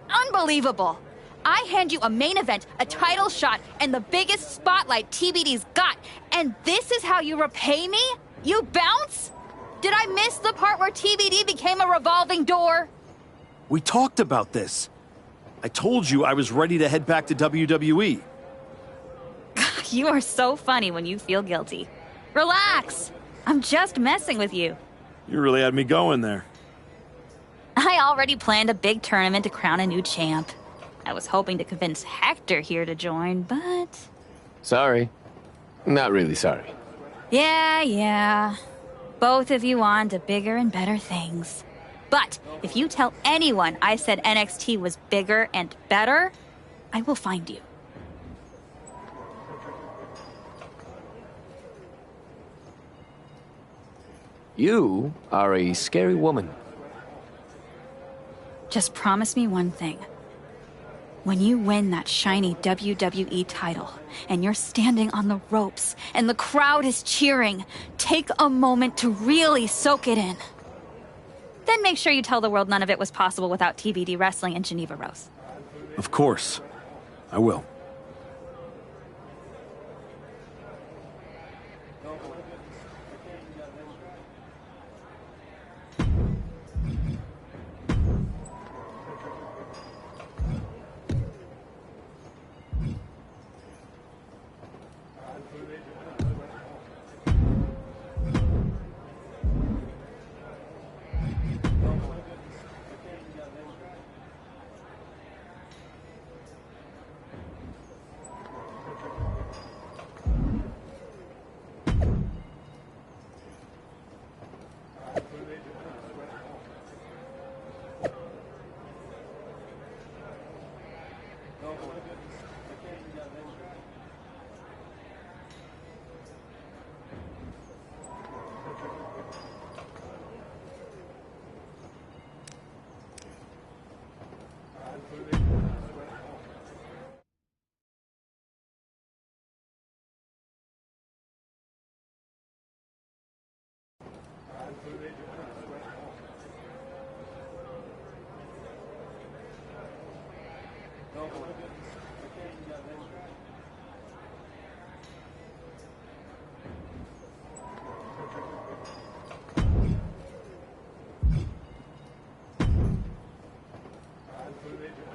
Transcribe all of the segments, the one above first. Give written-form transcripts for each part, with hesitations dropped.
Unbelievable. I hand you a main event, a title shot, and the biggest spotlight TBD's got, and this is how you repay me? You bounce? Did I miss the part where TBD became a revolving door? We talked about this. I told you I was ready to head back to WWE. You are so funny when you feel guilty. Relax. I'm just messing with you. You really had me going there. I already planned a big tournament to crown a new champ. I was hoping to convince Hector here to join, but... Sorry. Not really sorry. Yeah. Both of you on to bigger and better things. But if you tell anyone I said NXT was bigger and better, I will find you. You are a scary woman. Just promise me one thing. When you win that shiny WWE title, and you're standing on the ropes, and the crowd is cheering, take a moment to really soak it in. Then make sure you tell the world none of it was possible without TBD wrestling in Geneva Rose. Of course. I will.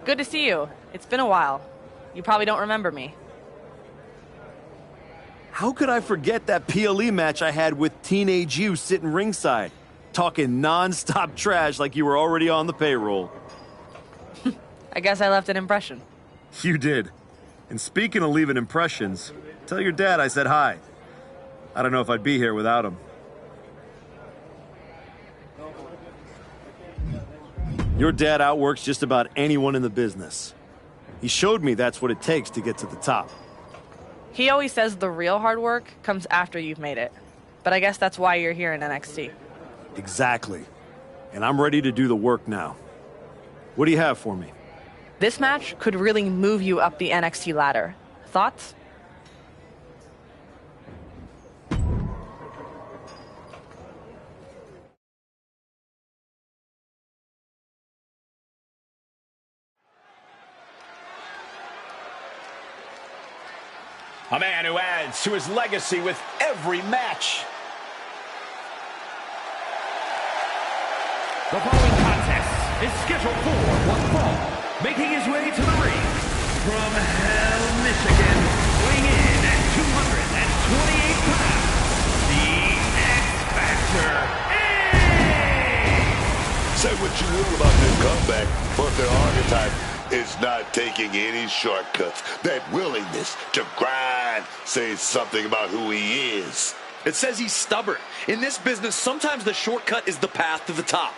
Good to see you. It's been a while. You probably don't remember me. How could I forget that PLE match I had with Teenage You sitting ringside, talking non-stop trash like you were already on the payroll? I guess I left an impression. You did. And speaking of leaving impressions, tell your dad I said hi. I don't know if I'd be here without him. Your dad outworks just about anyone in the business. He showed me that's what it takes to get to the top. He always says the real hard work comes after you've made it. But I guess that's why you're here in NXT. Exactly. And I'm ready to do the work now. What do you have for me? This match could really move you up the NXT ladder. Thoughts? A man who adds to his legacy with every match. The following contest is scheduled for one fall. Making his way to the ring from Hell, Michigan, weighing in at 228 pounds, the X-Factor, Ace! Say what you will about their comeback, but their archetype is not taking any shortcuts. That willingness to grind says something about who he is. It says he's stubborn. In this business, sometimes the shortcut is the path to the top.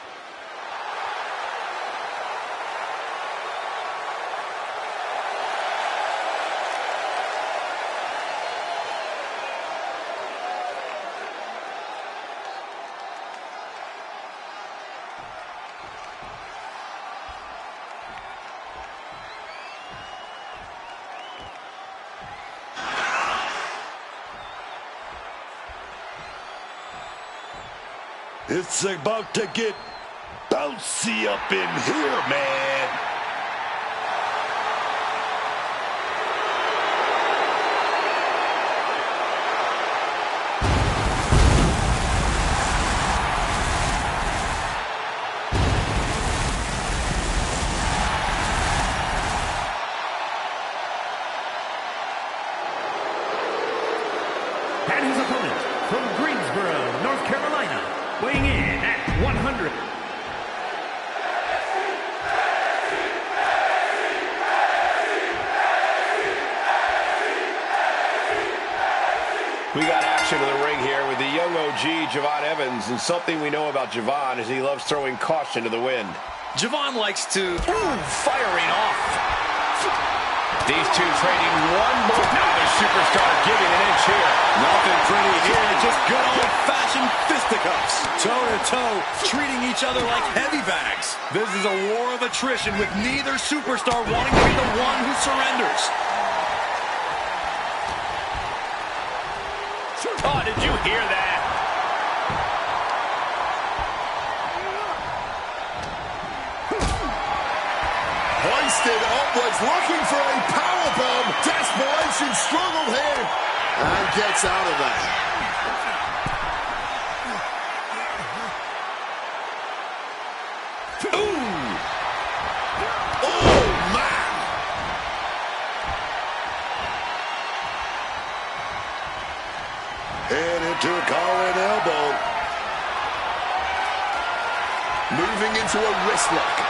It's about to get bouncy up in here, man. weighing in at 100. We got action in the ring here with the young OG, Javon Evans, and something we know about Javon is he loves throwing caution to the wind. Javon likes to... firing off. These two trading one more. Now the superstar giving an inch here. Nothing pretty here, just good old-fashioned fisticuffs. Toe-to-toe, treating each other like heavy bags. This is a war of attrition with neither superstar wanting to be the one who surrenders. Oh, did you hear that? Hoisted upwards, looking for a powerbomb. Desperation struggle here. And gets out of that. Ooh! Oh, man! And into a collar elbow. Moving into a wrist lock.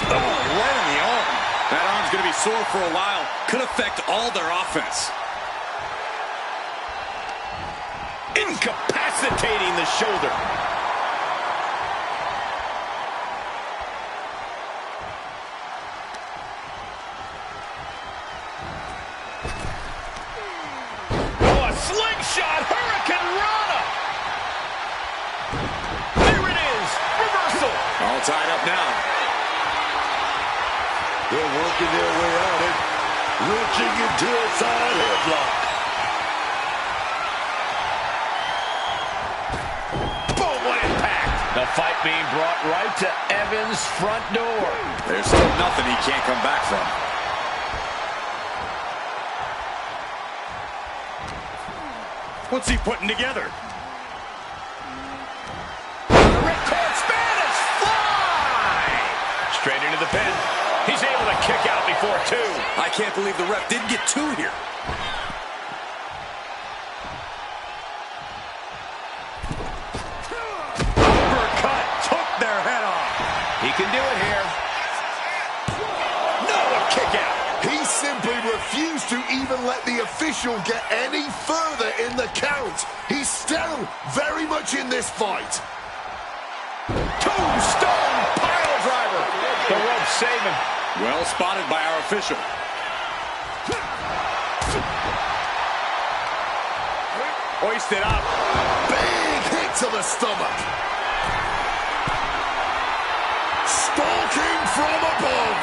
Oh, right on the arm. That arm's going to be sore for a while. Could affect all their offense. Incapacitating the shoulder. Oh, a slingshot Hurricane Rana. There it is. Reversal. All tied up now. They're working their way out it. Reaching into a side headlock. Boom, what impact. The fight being brought right to Evans' front door. There's still nothing he can't come back from. What's he putting together? Ripcord Spanish fly. Straight into the pin. He's able to kick out before two. I can't believe the ref didn't get two here. Uppercut took their head off. He can do it here. No, a kick out. He simply refused to even let the official get any further in the count. He's still very much in this fight. Tombstone pile driver. The rope saving. Well spotted by our official. Hoisted up. Big hit to the stomach. Stalking from above.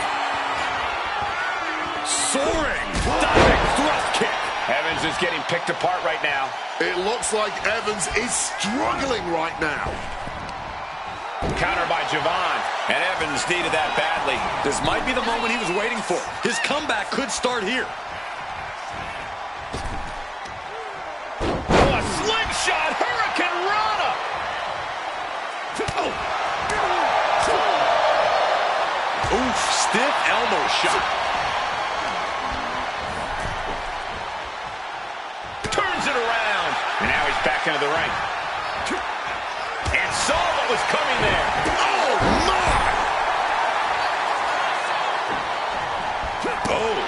Soaring. Diving thrust kick. Evans is getting picked apart right now. It looks like Evans is struggling right now. Counter by Javon. And Evans needed that badly. This might be the moment he was waiting for. His comeback could start here. Oh, a slingshot Hurricane Rana. Oh. Oof, stiff elbow shot. Turns it around. And now he's back into the ring. And saw what was coming there. Oh, my! Oh.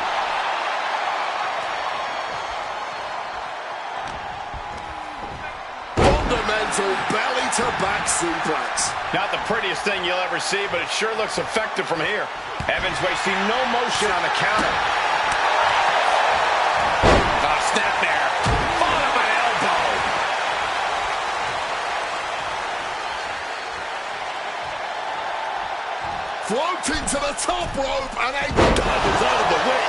Fundamental belly-to-back suplex. Not the prettiest thing you'll ever see, but it sure looks effective from here. Evans wasting no motion on the counter. Oh, snap there. Bottom of an elbow. Floating to the top rope, and a dodges out of the way.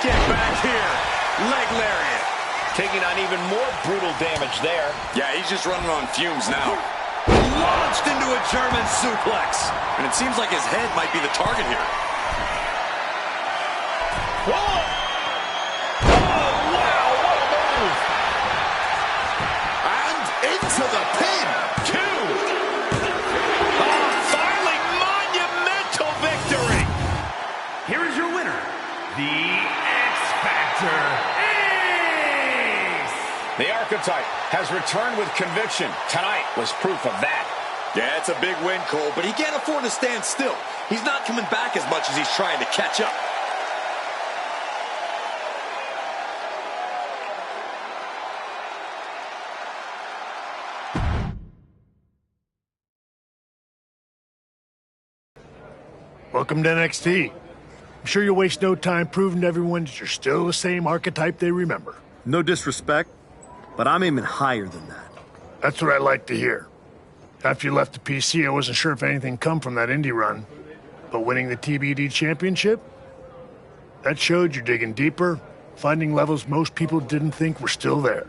Get back here. Leg lariat. Taking on even more brutal damage there. Yeah, he's just running on fumes now. Launched into a German suplex. And it seems like his head might be the target here. Whoa! Oh, wow, what a move! And into the pin. Two! Oh, finally, monumental victory! Here is your winner, the X Factor. archetype has returned with conviction. Tonight was proof of that. Yeah, it's a big win, Cole, but he can't afford to stand still. He's not coming back as much as he's trying to catch up. Welcome to NXT. I'm sure you'll waste no time proving to everyone that you're still the same archetype they remember. No disrespect, but I'm aiming higher than that. That's what I like to hear. After you left the PC, I wasn't sure if anything come from that indie run. But winning the TBD championship? That showed you're digging deeper, finding levels most people didn't think were still there.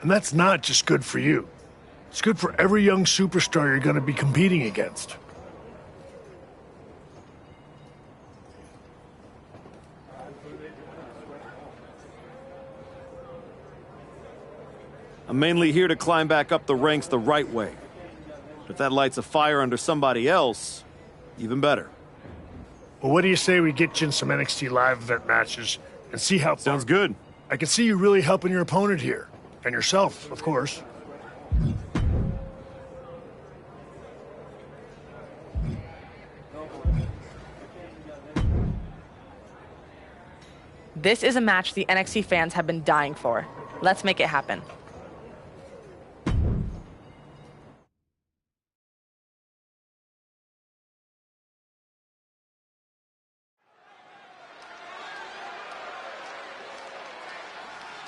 And that's not just good for you. It's good for every young superstar you're going to be competing against. I'm mainly here to climb back up the ranks the right way. But if that lights a fire under somebody else, even better. Well, what do you say we get you in some NXT live event matches and see how... Sounds good. I can see you really helping your opponent here. And yourself, of course. This is a match the NXT fans have been dying for. Let's make it happen.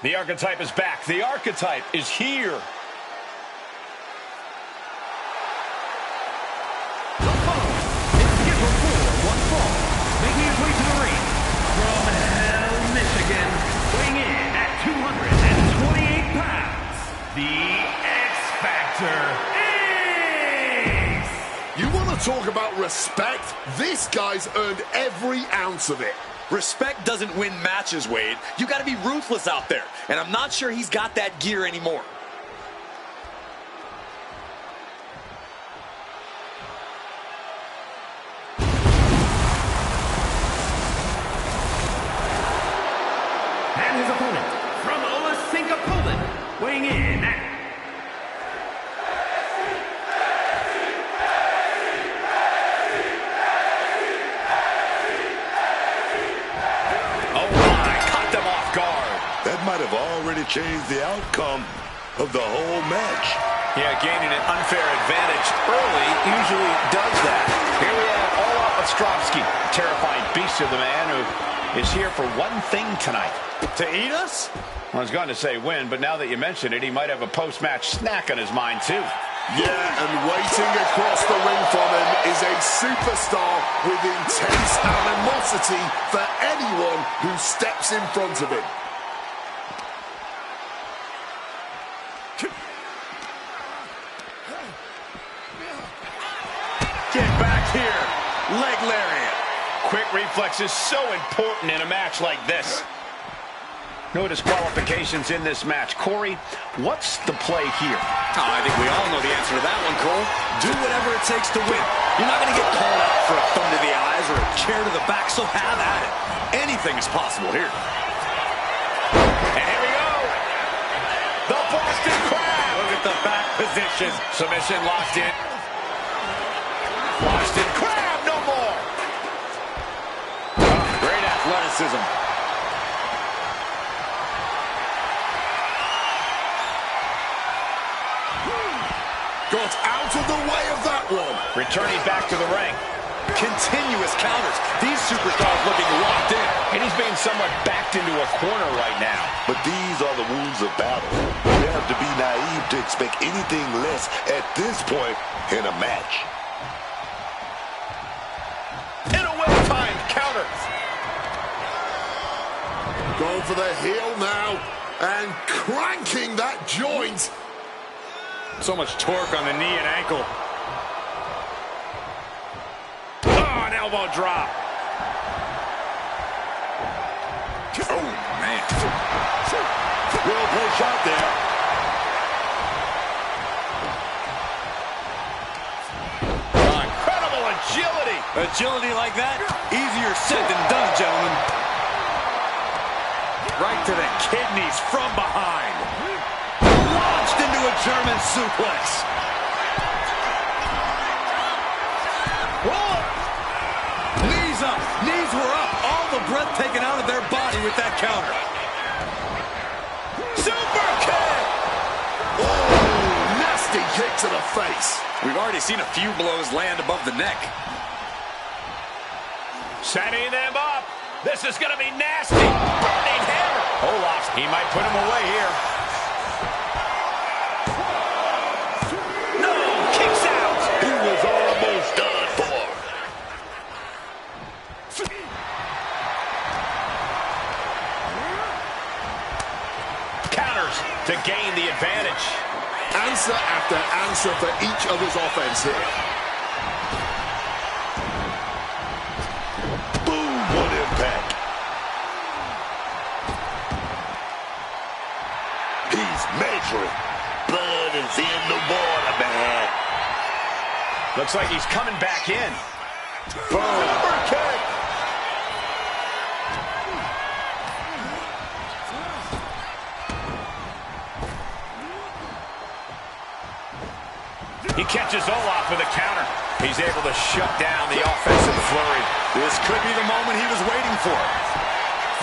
The archetype is back. The archetype is here. The foe is scheduled for one fall, making his way to the ring from Hell, Michigan, weighing in at 228 pounds, the X Factor Ace! You want to talk about respect? This guy's earned every ounce of it. Respect doesn't win matches, Wade. You got to be ruthless out there, and I'm not sure he's got that gear anymore. And his opponent from Olesinka, Poland, weighing in at That might have already changed the outcome of the whole match. Yeah, gaining an unfair advantage early usually does that. Here we have Olaf Ostrovsky, terrifying beast of the man who is here for one thing tonight. To eat us? I was going to say win, but now that you mention it, he might have a post-match snack on his mind, too. Yeah, and waiting across the ring from him is a superstar with intense animosity for anyone who steps in front of him. Get back here. Leg lariat. Quick reflexes so important in a match like this. No disqualifications in this match. Corey, what's the play here? Oh, I think we all know the answer to that one, Cole. Do whatever it takes to win. You're not going to get called out for a thumb to the eyes or a chair to the back, so have at it. Anything is possible here. And here we go. The Boston Crab. Look at the back position. Submission locked in. Boston Crab, no more. Great athleticism. Got out of the way of that one. Returning back to the ring. Continuous counters. These superstars looking locked in. And he's being somewhat backed into a corner right now. But these are the rules of battle. You have to be naive to expect anything less at this point in a match. And a well-timed counter. Going for the heel now and cranking that joint. So much torque on the knee and ankle. Oh, an elbow drop. Oh, man. Well played shot there. Incredible agility. Agility like that, easier said than done, gentlemen. Right to the kidneys from behind. Launched into a German suplex. Whoa! Knees up. Knees were up. All the breath taken out of their body with that counter. Super kick! Oh, nasty kick to the face. We've already seen a few blows land above the neck. Setting them up. This is going to be nasty. Burning hammer. Olaf, he might put him away here. No, kicks out. He was almost done for. Counters to gain the advantage. Answer after answer for each other's offense here. Boom, what impact. He's measuring. Blood is in the water, man. Looks like he's coming back in. Boom. Super kick. He catches Olaf with a counter. He's able to shut down the offensive flurry. This could be the moment he was waiting for.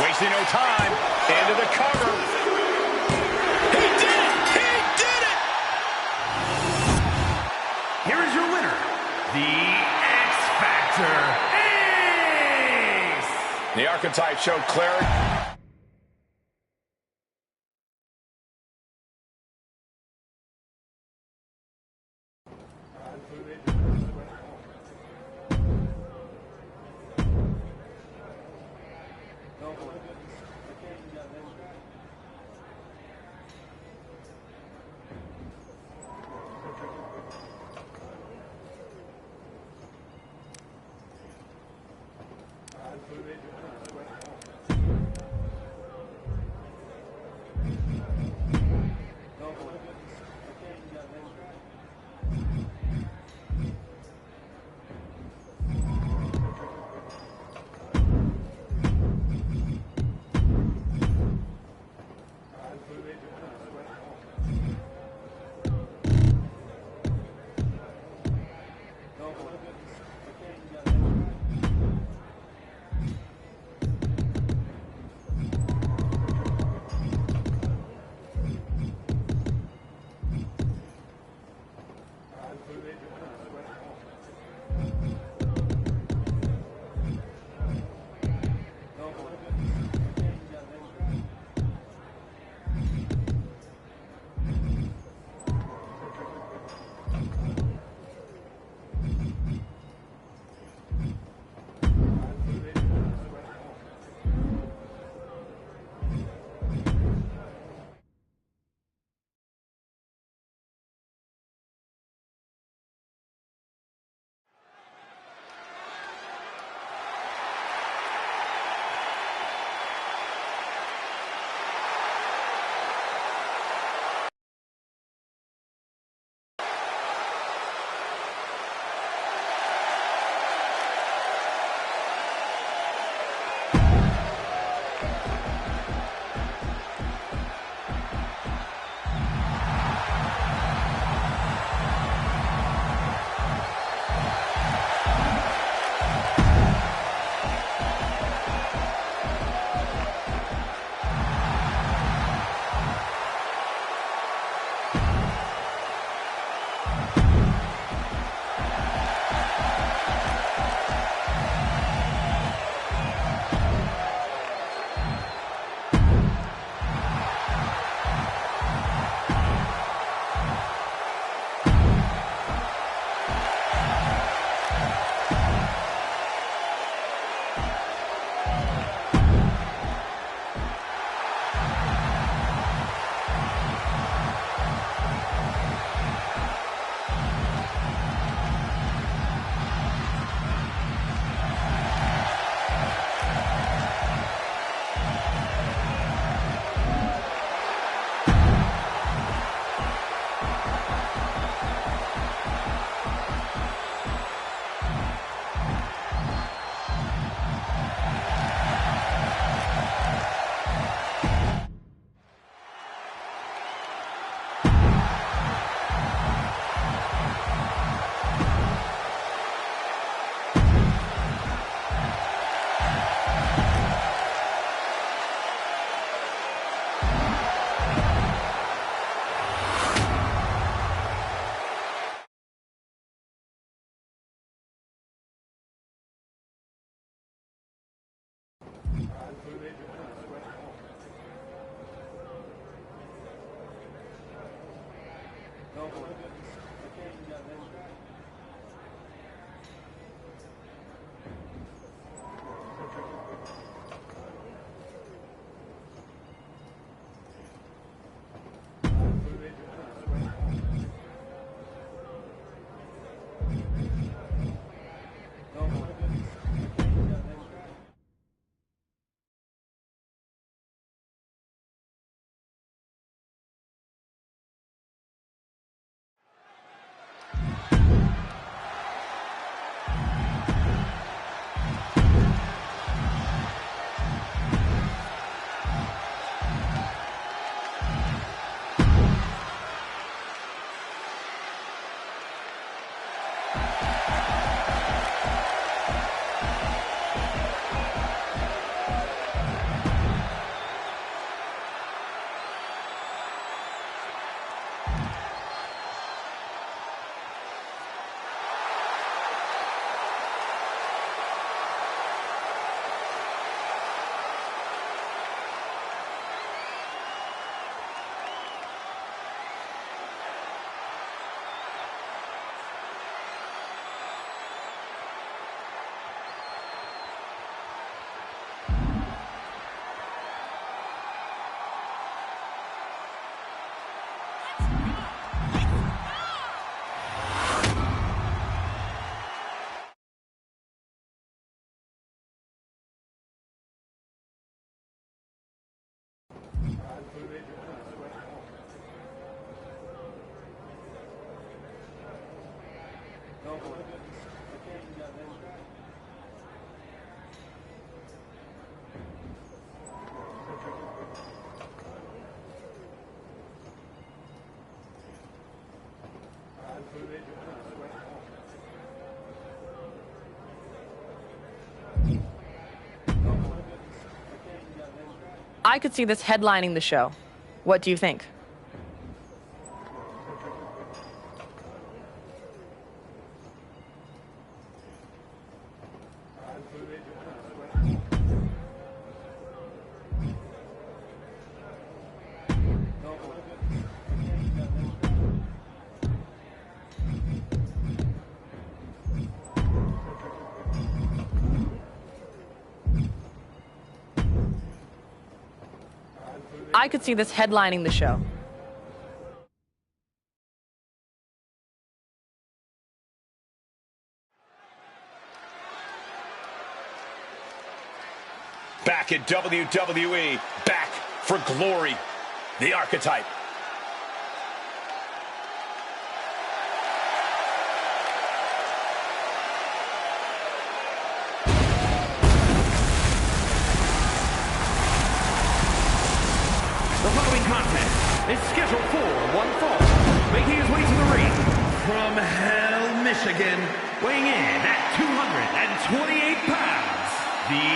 Wasting no time. Into the cover. He did it! He did it! Here is your winner, the X Factor Ace! The archetype showed clarity. I could see this headlining the show. What do you think? I could see this headlining the show. Back at WWE, back for glory, the Archetype. Is scheduled for one fall, making his way to the ring from Hell, Michigan, weighing in at 228 pounds, the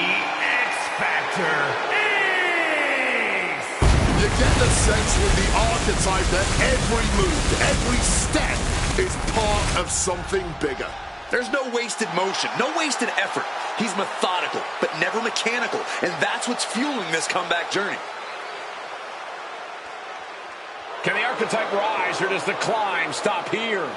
X-Factor Ace! You get the sense with the Archetype that every move, every step is part of something bigger. There's no wasted motion, no wasted effort. He's methodical, but never mechanical, and that's what's fueling this comeback journey. Can the Archetype rise, or does the climb stop here?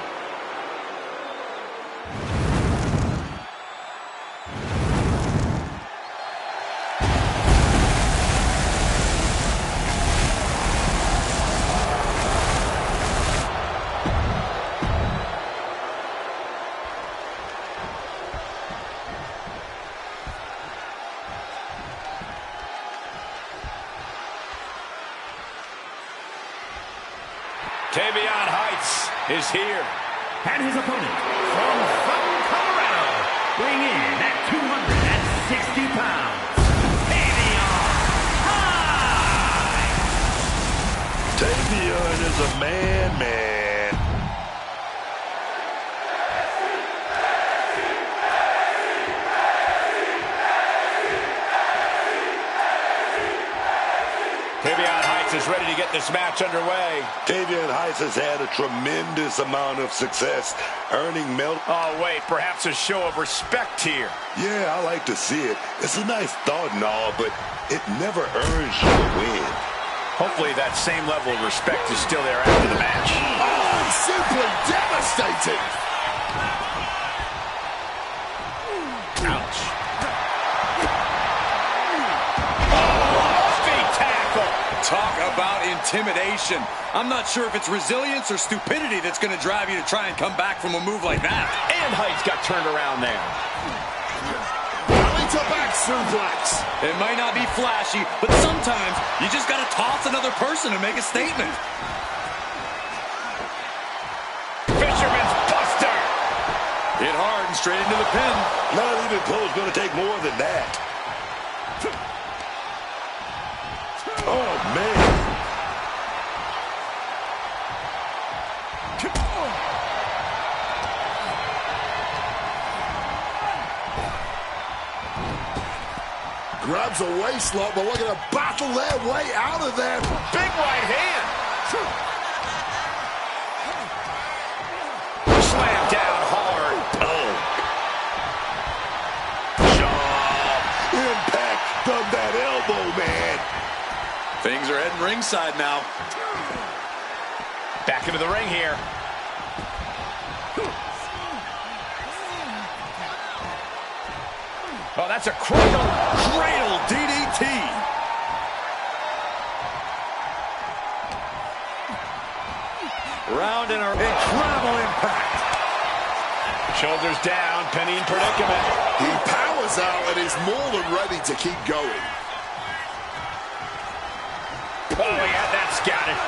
Is here. And his opponent from Fountain, Colorado, weighing in at 260 pounds, Tavion High! Tavion is a man. Tavion Heights is ready to get this match underway. Tavion Heights has had a tremendous amount of success, earning Oh, wait, perhaps a show of respect here. Yeah, I like to see it. It's a nice thought and all, but it never earns you a win. Hopefully that same level of respect is still there after the match. Oh, intimidation. I'm not sure if it's resilience or stupidity that's going to drive you to try and come back from a move like that. And Heights got turned around there. Belly to back suplex. It might not be flashy, but sometimes you just got to toss another person to make a statement. Fisherman's Buster. Hit hard and straight into the pin. Not even close, going to take more than that. Oh, man. Grabs a waistlock, but looking to battle their way out of there. Big right hand. Slam down hard. Oh. Sharp impact from that elbow, man. Things are heading ringside now. Back into the ring here. Oh, that's a Cradle DDT. Round and incredible impact. Shoulders down, Penny in predicament. He powers out and is more than ready to keep going. Oh, he had that scouted.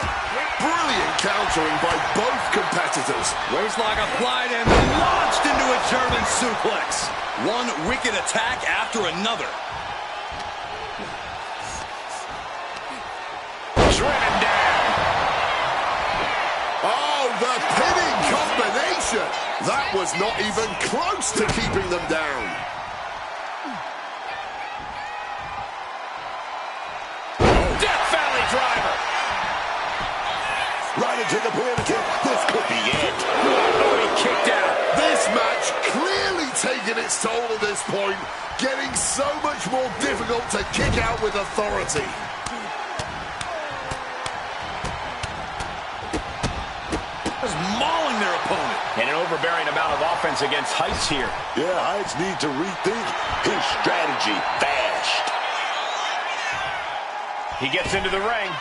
Brilliant countering by both competitors. Waistlock applied and launched into a German suplex. One wicked attack after another. Driven down. Oh, the pinning combination. That was not even close to keeping them down. Death Valley driver. Right into the pin kick. This could be it. Oh, he kicked out. This match clearly taking its toll at this point, getting so much more difficult to kick out with authority. Just mauling their opponent. And an overbearing amount of offense against Heights here. Yeah, Heights need to rethink his strategy fast. He gets into the ring.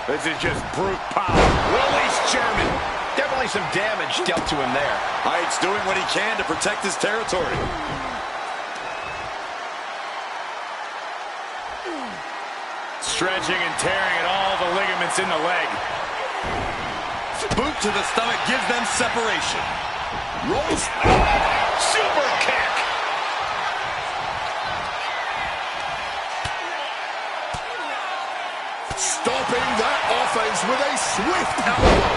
This is just brute power. Release German. Definitely some damage dealt to him there. Heights doing what he can to protect his territory. Stretching and tearing at all the ligaments in the leg. Boot to the stomach gives them separation. Rolls. Super kick. Stopping that offense with a swift elbow.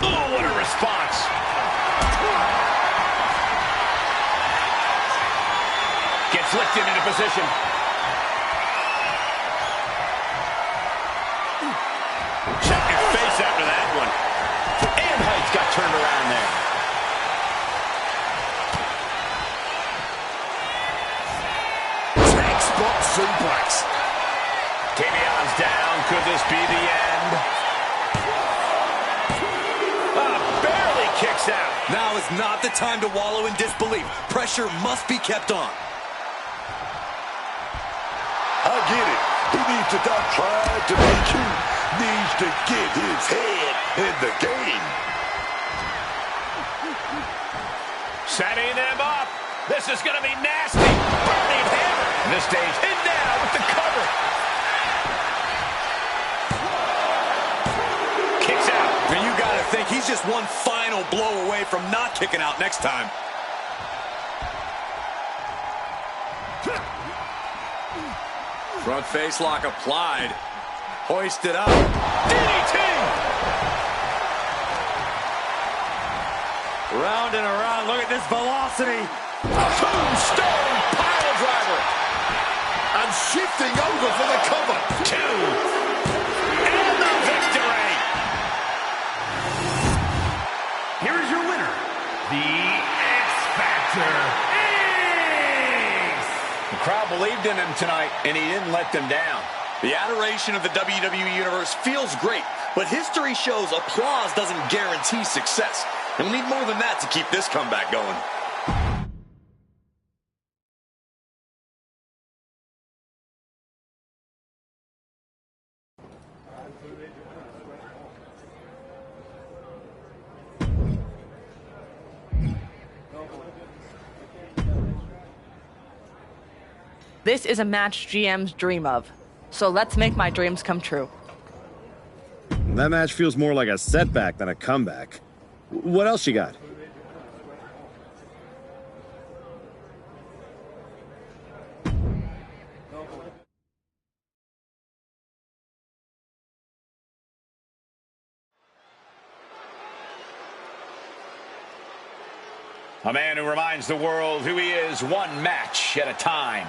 Oh, what a response. Gets lifted into position. Check your face after that one. And Heights got turned around there. Textbook suplex. Tavion's down. Could this be the end? Barely kicks out. Now is not the time to wallow in disbelief. Pressure must be kept on. I get it. He needs to stop trying to be cute. Needs to get his head in the game. Setting them up. This is going to be nasty. Burning hammer. This stage. And now with the cover. Kicks out. And you got to think he's just one final blow away from not kicking out next time. Front face lock applied. Hoisted up. DDT. Round and around. Look at this velocity. Tombstone pile driver. And shifting over for the cover. 2. And the victory. Here is your winner, the X Factor, Ace! The crowd believed in him tonight, and he didn't let them down. The adoration of the WWE Universe feels great, but history shows applause doesn't guarantee success. And we'll need more than that to keep this comeback going. This is a match GMs dream of, so let's make my dreams come true. That match feels more like a setback than a comeback. What else you got? A man who reminds the world who he is one match at a time.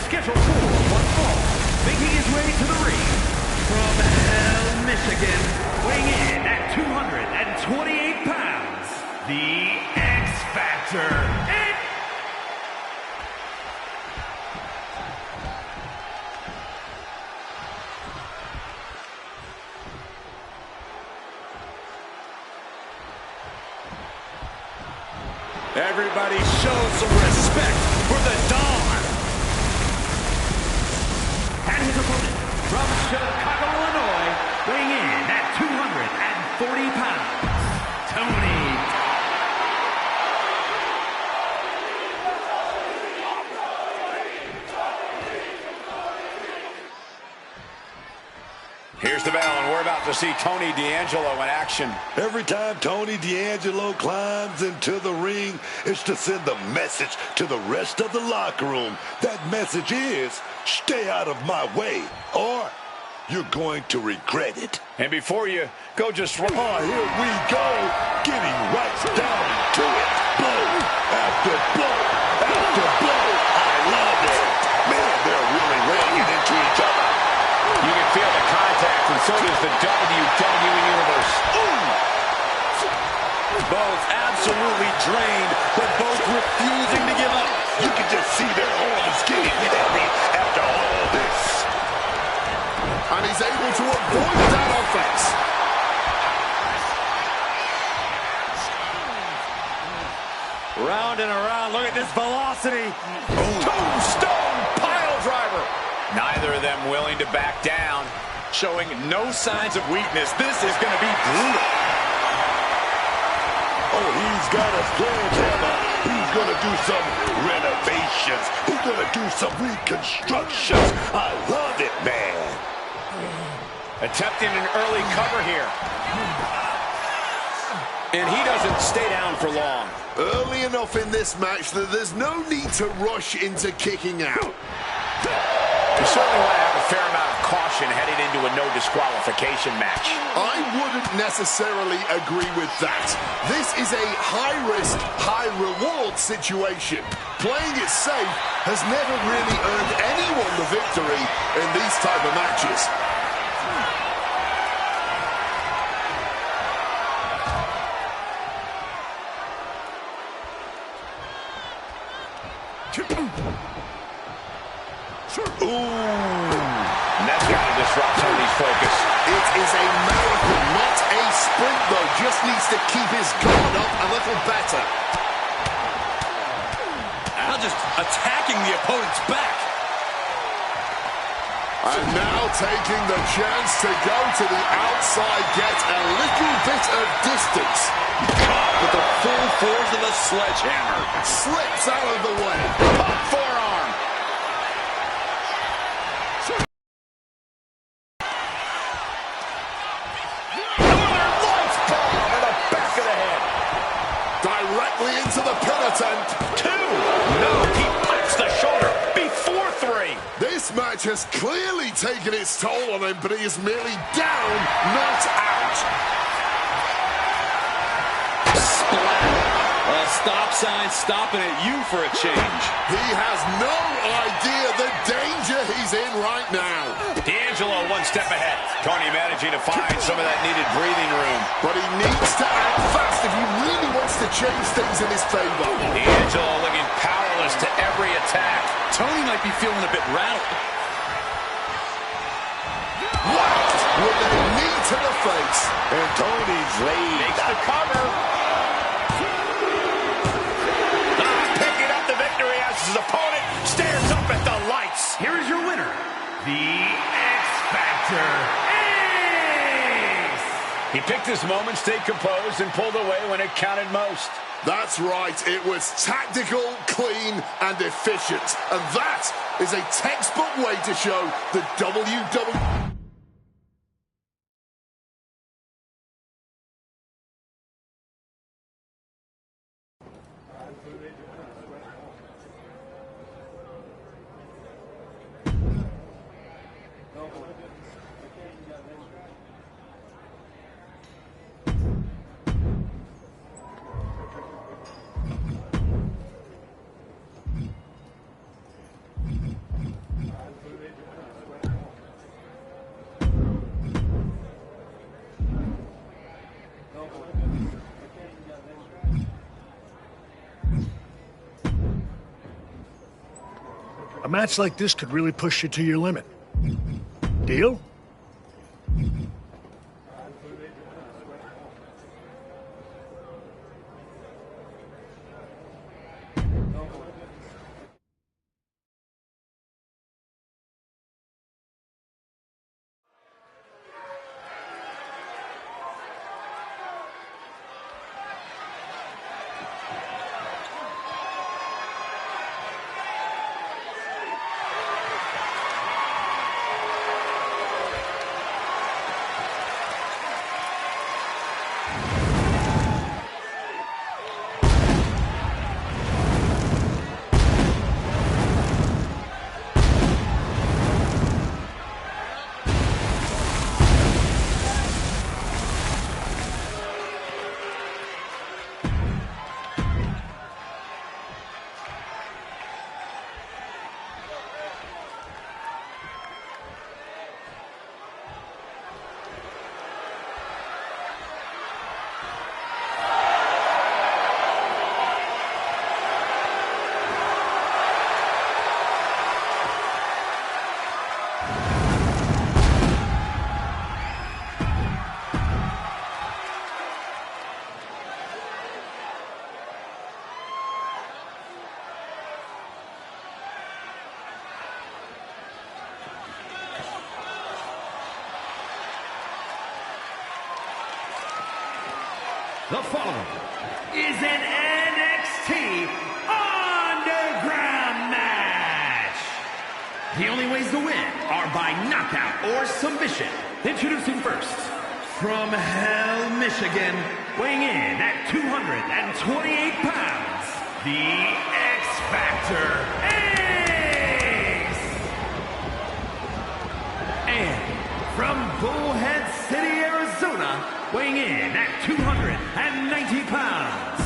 Scheduled for one fall, making his way to the ring from Hell, Michigan, weighing in at 228 pounds, the X Factor. Everybody show some respect for the Don. And his opponent from Chicago, Illinois, weighing in at 240 pounds, Tony. Here's the bell, and we're about to see Tony D'Angelo in action. Every time Tony D'Angelo climbs into the ring, it's to send a message to the rest of the locker room. That message is, stay out of my way, or you're going to regret it. And before you go, just... Oh, here we go, getting right down to it. Blow after blow after blow. I love it. Man, they're really running it into each other. You can feel the contact, and so does the WWE Universe. Both absolutely drained, but both refusing to give up. You can just see their arms getting heavy after all this. And he's able to avoid that offense. Round and around. Look at this velocity. Tombstone pile driver. Neither of them willing to back down. Showing no signs of weakness. This is going to be brutal. Oh, he's got a sledgehammer. He's going to do some renovations. He's going to do some reconstructions. I love it, man. Attempting an early cover here. And he doesn't stay down for long. Early enough in this match that there's no need to rush into kicking out. You certainly want to have a fair amount of caution heading into a no disqualification match. I wouldn't necessarily agree with that. This is a high-risk, high-reward situation. Playing it safe has never really earned anyone the victory in these type of matches. Ooh. And that's got to disrupt Tony's focus. It is a miracle, not a sprint, though. Just needs to keep his guard up a little better. Now just attacking the opponent's back. And now taking the chance to go to the outside, get a little bit of distance. Caught with the full force of a sledgehammer. Slips out of the way. Up forearm. Directly into the pin attempt. 2. No, he pops the shoulder before 3. This match has clearly taken its toll on him, but he is merely down, not out. Splat. A stop sign stopping at you for a change. He has no idea the danger he's in right now. D'Angelo one step ahead. Tony managing to find some of that needed breathing room. But he needs to act fast if he really wants to change things in his favor. D'Angelo looking powerless to every attack. Tony might be feeling a bit rattled. Whacked with a knee to the face. And Tony's laid. Makes the cover. Picking up the victory as his opponent stares up at the lights. Here is your winner, the X Factor, Ace! He picked his moment, stayed composed, and pulled away when it counted most. That's right. It was tactical, clean, and efficient. And that is a textbook way to show the WWE. A match like this could really push you to your limit. Deal? The following is an NXT Underground match. The only ways to win are by knockout or submission. Introducing first, from Hell, Michigan, weighing in at 228 pounds, the X Factor, Ace! And from Bullhead City, Arizona, weighing in at 290 pounds.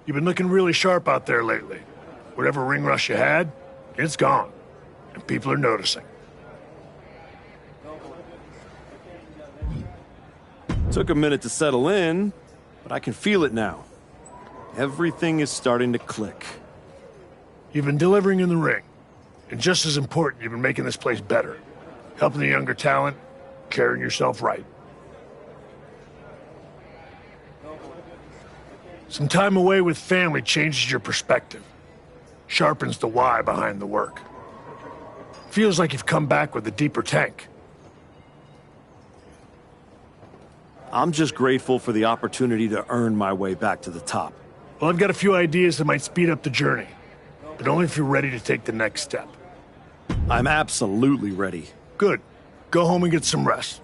You've been looking really sharp out there lately. Whatever ring rush you had, it's gone. And people are noticing. Took a minute to settle in, but I can feel it now. Everything is starting to click. You've been delivering in the ring. And just as important, you've been making this place better. Helping the younger talent, carrying yourself right. Some time away with family changes your perspective. Sharpens the why behind the work. Feels like you've come back with a deeper tank. I'm just grateful for the opportunity to earn my way back to the top. Well, I've got a few ideas that might speed up the journey. But only if you're ready to take the next step. I'm absolutely ready. Good. Go home and get some rest.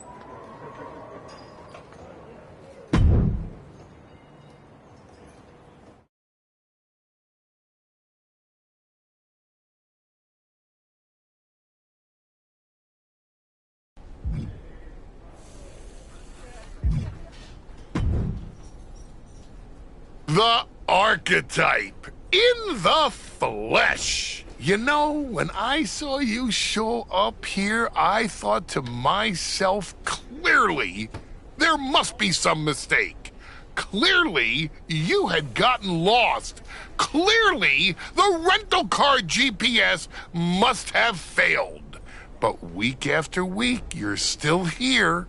The archetype in the flesh. You know, when I saw you show up here, I thought to myself, clearly, there must be some mistake. Clearly, you had gotten lost. Clearly, the rental car GPS must have failed. But week after week, you're still here.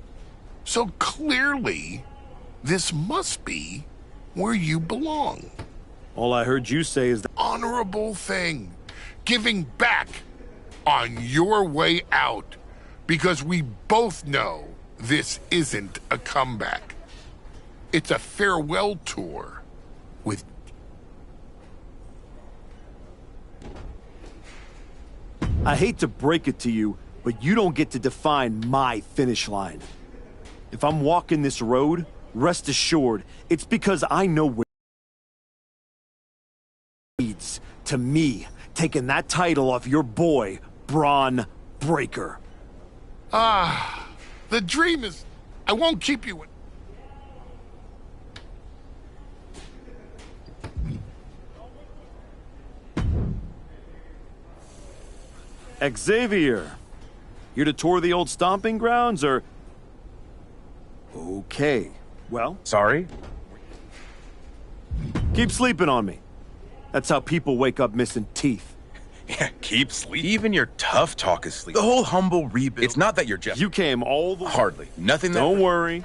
So clearly, this must be where you belong. All I heard you say is the honorable thing. Giving back on your way out. Because we both know this isn't a comeback. It's a farewell tour with... I hate to break it to you, but you don't get to define my finish line. If I'm walking this road, rest assured, it's because I know where it leads to me taking that title off your boy, Braun Breaker. Ah, the dream is... I won't keep you... Xavier, here to tour the old stomping grounds, or... Okay, well... Sorry? Keep sleeping on me. That's how people wake up missing teeth. Yeah, keep sleep. Even your tough talk is sleep. The whole humble rebuild. It's not that you're just... You came all the way... Hardly. Nothing that... Don't worry.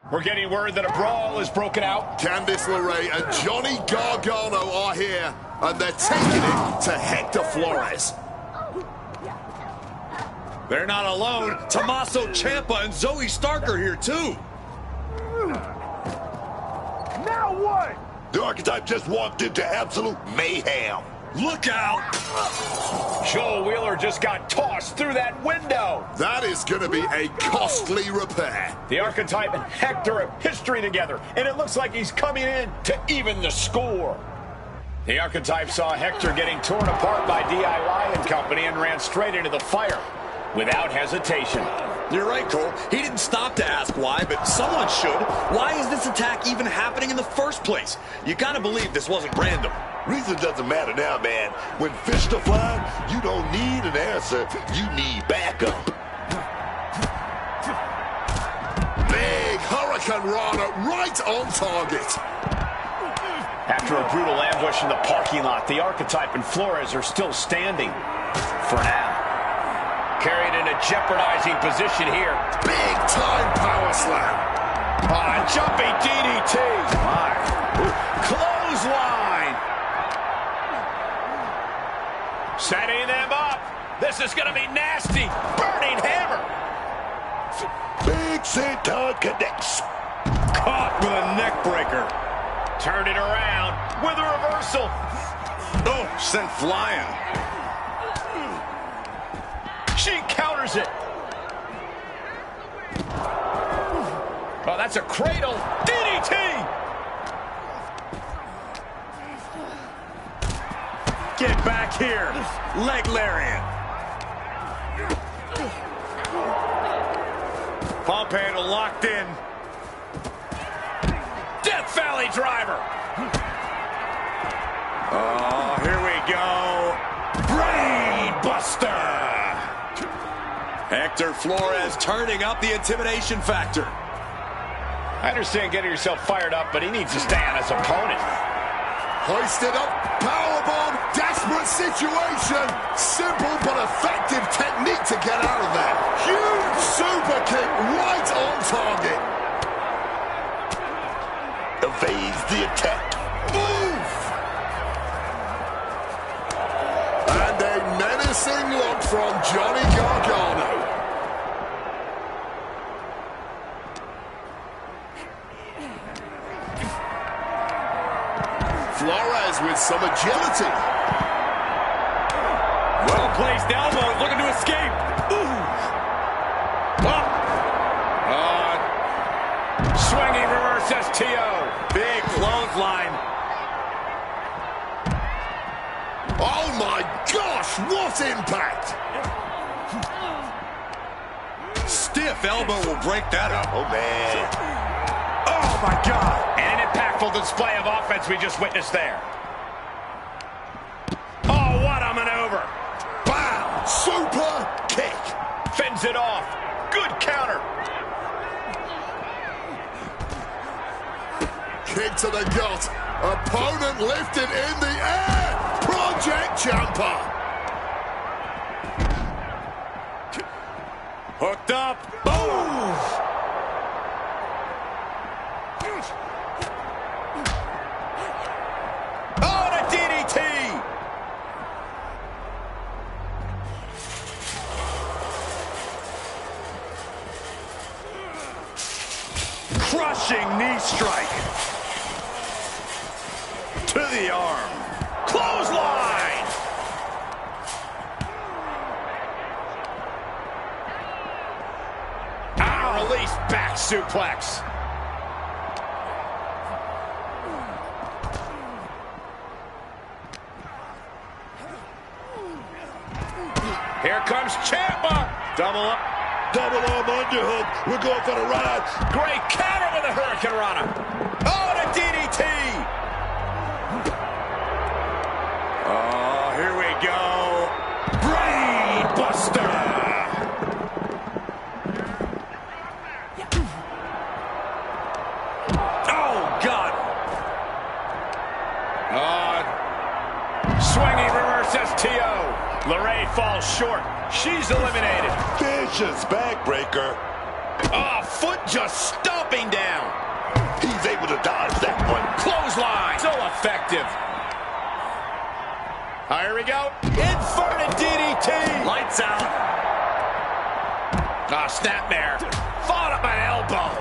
We're getting word that a brawl is broken out. Candice LeRae and Johnny Gargano are here, and they're taking it to Hector Flores. They're not alone. Tommaso Ciampa and Zoe Stark are here, too. Now what? The Archetype just walked into absolute mayhem. Look out! Joel Wheeler just got tossed through that window. That is going to be a costly repair. The Archetype and Hector have history together, and it looks like he's coming in to even the score. The Archetype saw Hector getting torn apart by DIY and company and ran straight into the fire without hesitation. You're right, Cole. He didn't stop to ask why, but someone should. Why is this attack even happening in the first place? You gotta believe this wasn't random. Reason doesn't matter now, man. When fish are flying, you don't need an answer. You need backup. Big Hurricane Rana right on target. After a brutal ambush in the parking lot, the Archetype and Flores are still standing for now. Carried in a jeopardizing position here. Big time power slam. Jumping DDT. My. Clothesline. Setting them up. This is going to be nasty. Burning hammer. Big senton connects. Caught with a neck breaker. Turned it around with a reversal. Oh, sent flying. She counters it. Oh, that's a cradle. DDT. Get back here. Leg lariat. Pump handle locked in. Death Valley driver. Oh, here we go. Brain buster. Hector Flores turning up the intimidation factor. I understand getting yourself fired up, but he needs to stay on his opponent. Hoisted up, powerbomb, desperate situation. Simple but effective technique to get out of there. Huge super kick right on target. Evades the attack. Move! And a menacing look from Johnny Gargano. Flores with some agility. Well-placed elbow, looking to escape. Ooh. Swinging reverse STO. Big clothesline. Oh my gosh, what impact! Stiff elbow will break that up. Oh, man. Oh my God. And an impactful display of offense we just witnessed there. Oh, what a maneuver. Bam! Super kick. Fends it off. Good counter. Kick to the gut. Opponent lifted in the air. Project Ciampa. Hooked up. Boom! Oh, the DDT! Crushing knee strike. To the arm. Clothesline! Release back suplex. Here comes Ciampa. Double up. Double arm underhook. We're going for the ride. Great counter with a Hurricane Rana. Oh, the DDT. Oh, here we go. Brain buster. Oh, God. Swinging reverse STO. LeRae falls short. She's eliminated. Vicious backbreaker. Oh, foot just stomping down. here we go. Inverted DDT. Lights out. Ah, snapmare. Followed up by an elbow.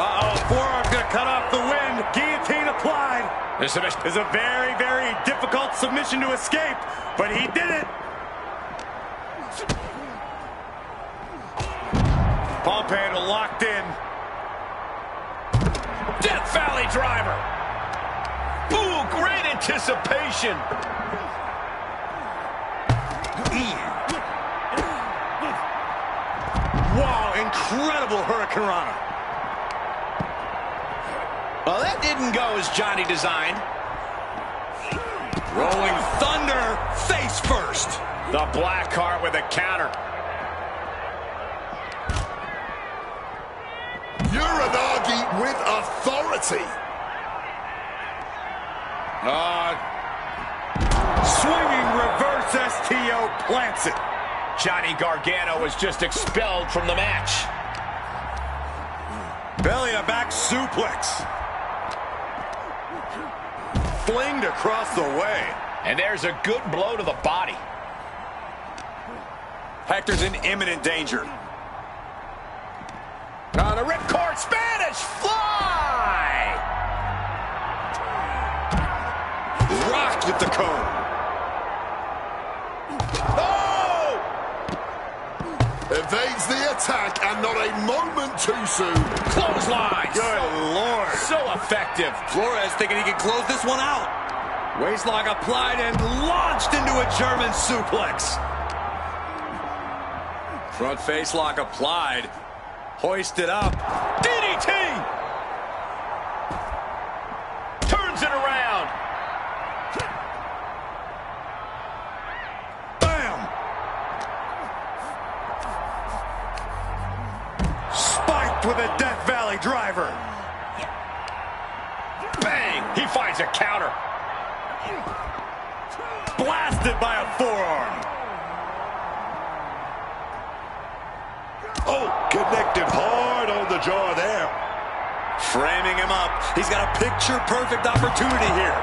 Uh-oh, forearm's gonna cut off the wind. Guillotine applied. This is a very, very difficult submission to escape, but he did it. Pump handle locked in. Death Valley driver. Ooh, great anticipation. Wow, incredible hurricanrana. Well, that didn't go as Johnny designed. Rolling thunder, face first. The black heart with a counter. Uranagi with authority. Swinging reverse STO plants it. Johnny Gargano was just expelled from the match. Belly to back suplex. Flinged across the way. And there's a good blow to the body. Hector's in imminent danger. On a ripcord Spanish fly. Rocked with the cone. Oh! Evades the attack and not a moment too soon. Clotheslines. Good Lord. So effective. Flores thinking he can close this one out. Waistlock applied and launched into a German suplex. Front face lock applied. Hoisted up. DDT. Turns it around. Bam! Spiked with a Death Valley driver. Bang! He finds a counter. Blasted by a forearm. Oh, connected hard on the jaw there. Framing him up. He's got a picture-perfect opportunity here.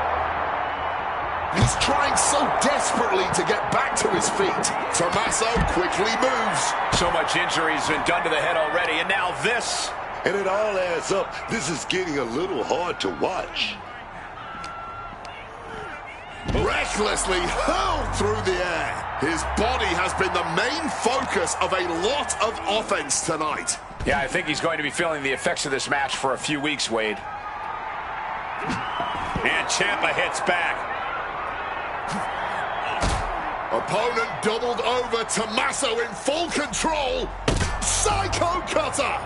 He's trying so desperately to get back to his feet. Tommaso quickly moves. So much injury has been done to the head already, and now this. And it all adds up. This is getting a little hard to watch. Recklessly hurled through the air. His body has been the main focus of a lot of offense tonight. Yeah, I think he's going to be feeling the effects of this match for a few weeks, Wade. And Ciampa hits back. Opponent doubled over. Tommaso in full control. Psycho cutter.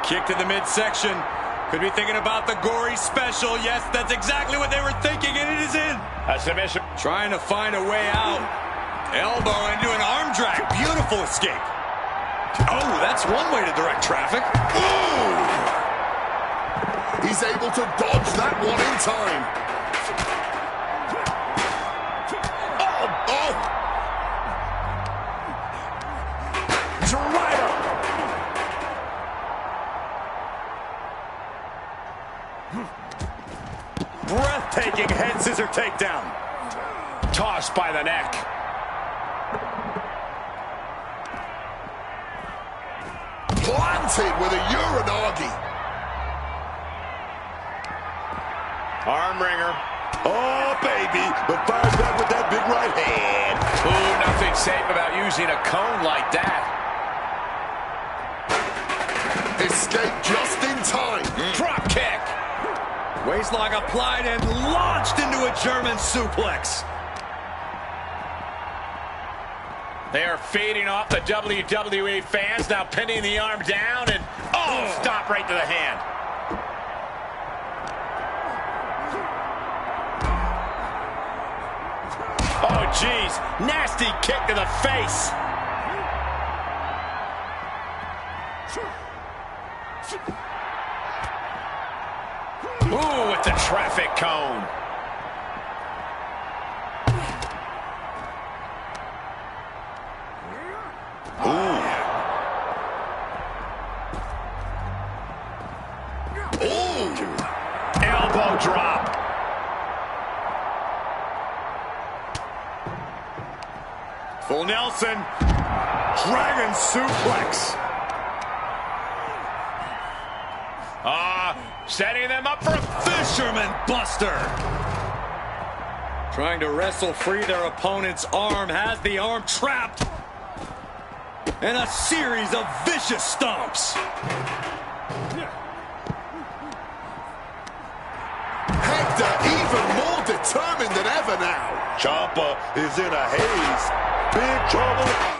Kick to the midsection. Could be thinking about the gory special. Yes, that's exactly what they were thinking, and it is in. A submission. Trying to find a way out. Elbow into an arm drag. Beautiful escape. Oh, that's one way to direct traffic. Ooh! He's able to dodge that one in time. Oh! Driver. Breathtaking head scissor takedown. Tossed by the neck. Planted with a Uranagi. Arm wringer. Oh, baby. But fires back with that big right hand. Ooh, nothing safe about using a cone like that. Escape just in time. Drop kick. Waistlock applied and launched into a German suplex. They are feeding off the WWE fans, now pinning the arm down and, stop right to the hand. Oh, geez, nasty kick to the face. Ooh, with the traffic cone. elbow drop. Full Nelson. Dragon suplex. Setting them up for a Fisherman buster. Trying to wrestle free their opponent's arm. Has the arm trapped. And a series of vicious stomps. Hector even more determined than ever now. Ciampa is in a haze. Big trouble.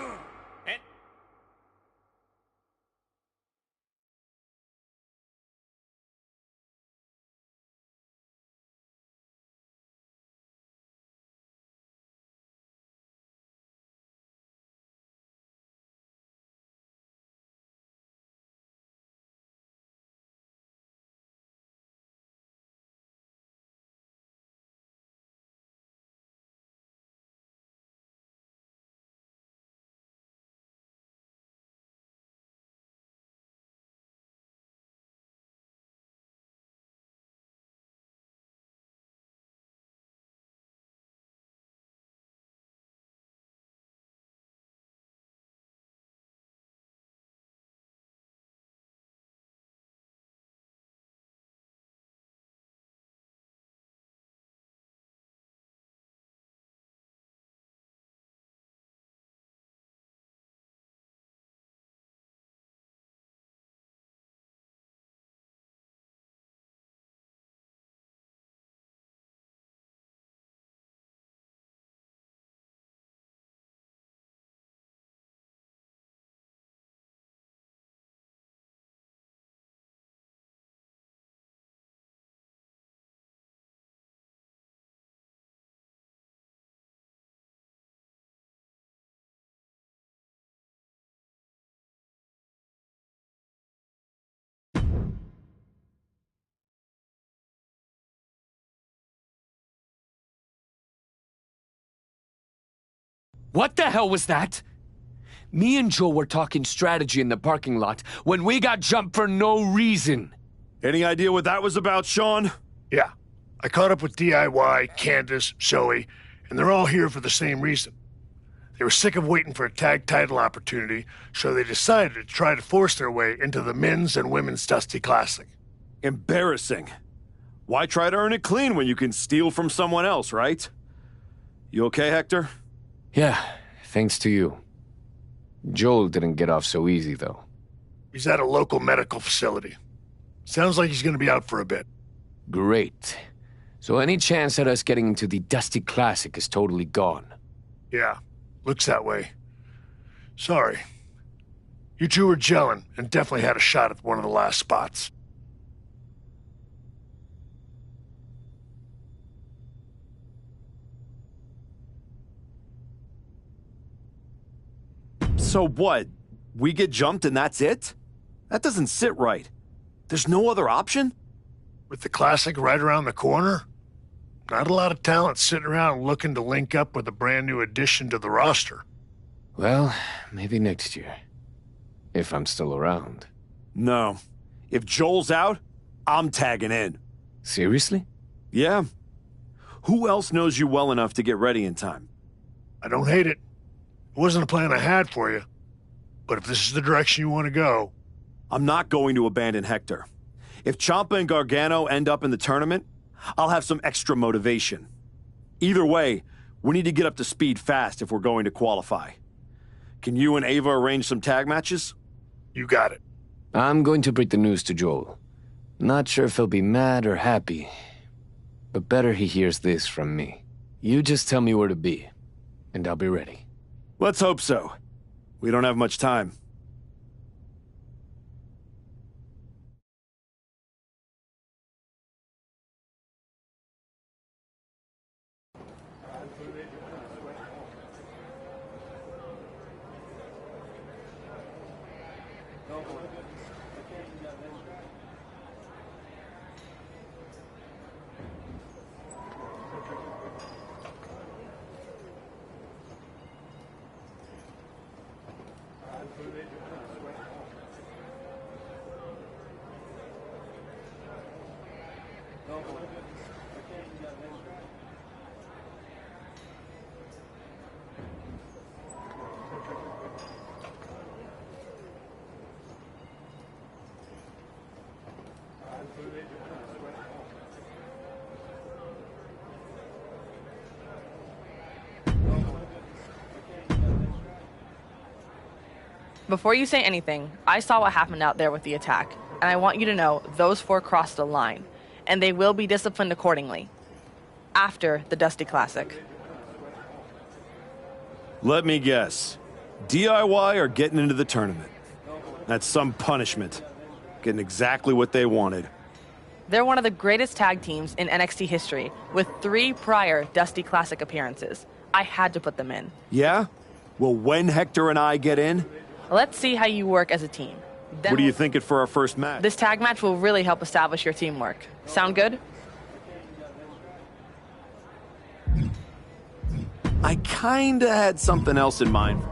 What the hell was that? Me and Joe were talking strategy in the parking lot when we got jumped for no reason. Any idea what that was about, Sean? Yeah. I caught up with DIY, Candace, Zoe, and they're all here for the same reason. They were sick of waiting for a tag title opportunity, so they decided to try to force their way into the men's and women's Dusty Classic. Embarrassing. Why try to earn it clean when you can steal from someone else, right? You okay, Hector? Yeah, thanks to you. Joel didn't get off so easy, though. He's at a local medical facility. Sounds like he's going to be out for a bit. Great. So any chance at us getting into the Dusty Classic is totally gone. Yeah, looks that way. Sorry. You two were gelling and definitely had a shot at one of the last spots. So what? We get jumped and that's it? That doesn't sit right. There's no other option? With the Classic right around the corner, not a lot of talent sitting around looking to link up with a brand new addition to the roster. Well, maybe next year. If I'm still around. No. If Joel's out, I'm tagging in. Seriously? Yeah. Who else knows you well enough to get ready in time? I don't hate it. It wasn't a plan I had for you. But if this is the direction you want to go... I'm not going to abandon Hector. If Ciampa and Gargano end up in the tournament, I'll have some extra motivation. Either way, we need to get up to speed fast if we're going to qualify. Can you and Ava arrange some tag matches? You got it. I'm going to break the news to Joel. Not sure if he'll be mad or happy. But better he hears this from me. You just tell me where to be, and I'll be ready. Let's hope so. We don't have much time. Before you say anything, I saw what happened out there with the attack, and I want you to know those four crossed the line, and they will be disciplined accordingly after the Dusty Classic. Let me guess. DIY or getting into the tournament? That's some punishment. Getting exactly what they wanted. They're one of the greatest tag teams in NXT history, with 3 prior Dusty Classic appearances. I had to put them in. Yeah? Well, when Hector and I get in... Let's see how you work as a team. Then what are you thinking for our first match? This tag match will really help establish your teamwork. Sound good? I kinda had something else in mind.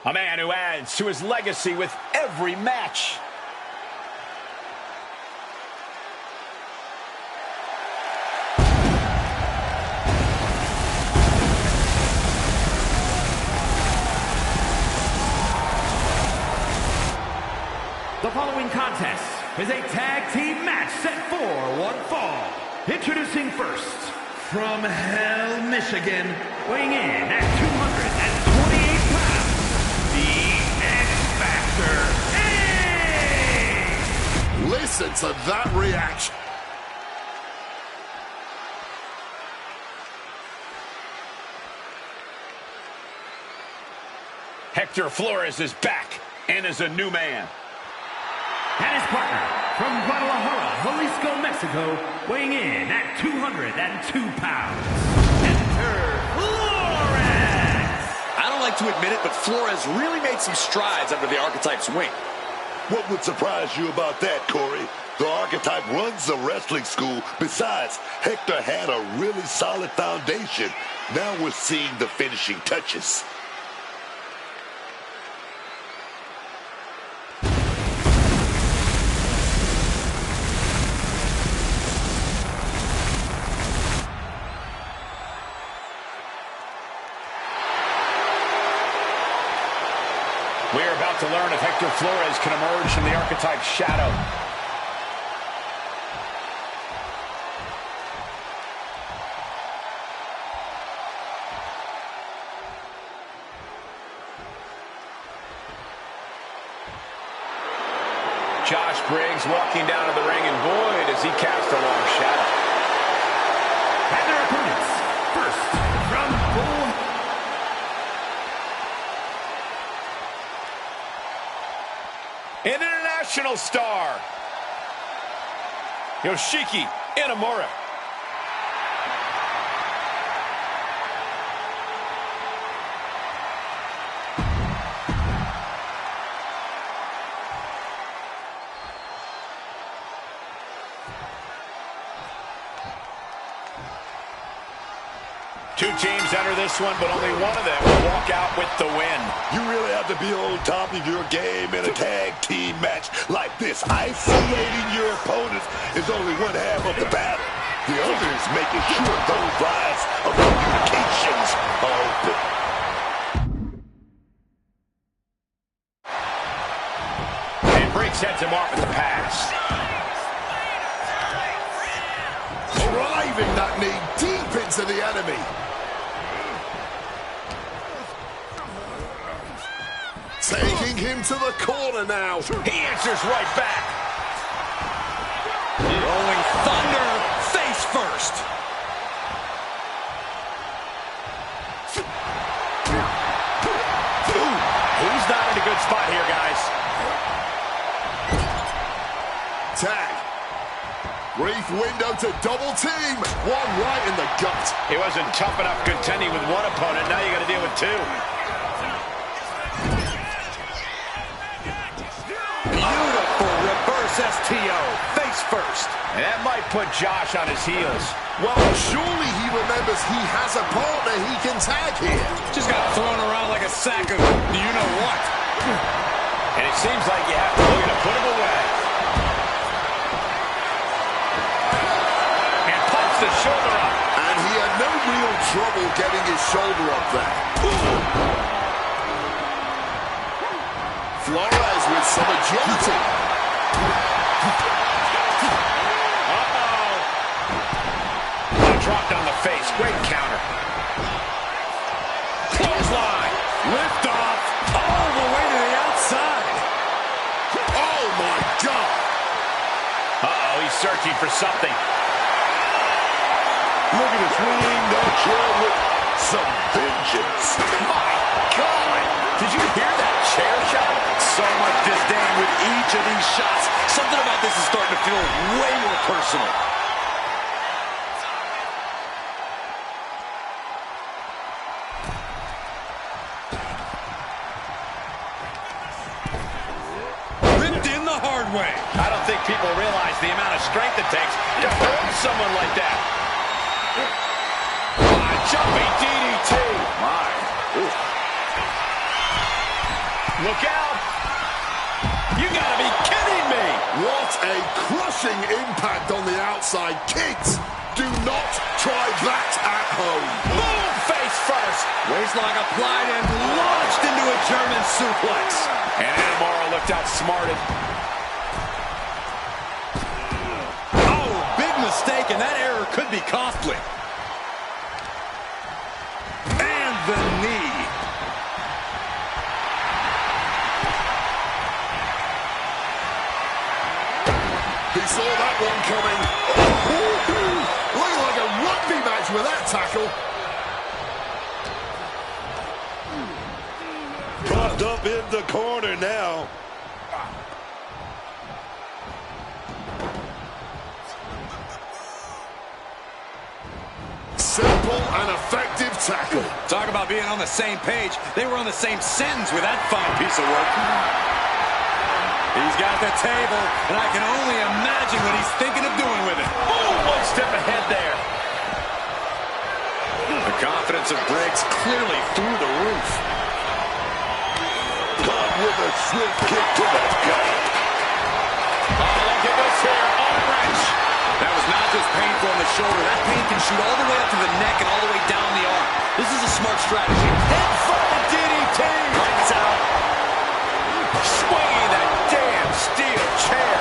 A man who adds to his legacy with every match. The following contest is a tag team match set for one fall. Introducing first, from Hell, Michigan, weighing in at 228 pounds, the X Factor, Ace! Listen to that reaction. Hector Flores is back and is a new man. And his partner, from Guadalajara, Jalisco, Mexico, weighing in at 202 pounds, Hector Flores! I don't like to admit it, but Flores really made some strides under the Archetype's wing. What would surprise you about that, Corey? The Archetype runs a wrestling school. Besides, Hector had a really solid foundation. Now we're seeing the finishing touches. We're about to learn if Hector Flores can emerge from the Archetype's shadow. Josh Briggs walking down to the ring, and boy, does he cast a long shadow. And their opponents, first, from Bull... An international star, Yoshiki Inamura. Two teams enter this one, but only one of them will walk out with the win. You really have to be on top of your game in a tag team match like this. Isolating your opponents is only one half of the battle. The other is making sure those lines of communications are open. And Briggs heads him off at the pass. Driving that knee deep into the enemy. Taking him to the corner now. He answers right back. Rolling Thunder, face first. Ooh, he's not in a good spot here, guys. Tag. Brief window to double team. One right in the gut. He wasn't tough enough contending with one opponent. Now you got to deal with two. Beautiful reverse STO. Face first. And that might put Josh on his heels. Well, surely he remembers remembers he has a partner he can tag here. Just got thrown around like a sack of you-know-what. And it seems like you have to look to put him away. And pops the shoulder up. And he had no real trouble getting his shoulder up there. Flores with some agility. Dropped on the face. Great counter. Clothesline. Lift off all the way to the outside. Oh, my God. Uh-oh, he's searching for something. Look at his ring, that chair with some vengeance. My God. Did you hear that chair shot? So much disdain with each of these shots. Something about this is starting to feel way more personal. Way. I don't think people realize the amount of strength it takes to hold someone like that. Jumping DDT. My. Ooh. Look out. You gotta be kidding me. What a crushing impact on the outside. Kids, do not try that at home. Boom, face first. Waistlock applied and launched into a German suplex. And Amaro looked outsmarted. Mistake, and that error could be costly. And the knee. He saw that one coming. Oh, looking like a rugby match with that tackle. Propped up in the corner now. Simple and effective tackle. Talk about being on the same page. They were on the same sentence with that fine piece of work. He's got the table, and I can only imagine what he's thinking of doing with it. Boom, one step ahead there. The confidence of Briggs clearly through the roof. Caught with a swift kick to the gut. Oh, look at this here. Arm wrench. That was not just painful on the shoulder. That pain can shoot all the way up to the neck and all the way down the arm. This is a smart strategy. Head first DDT. Lights out. Swinging that damn steel chair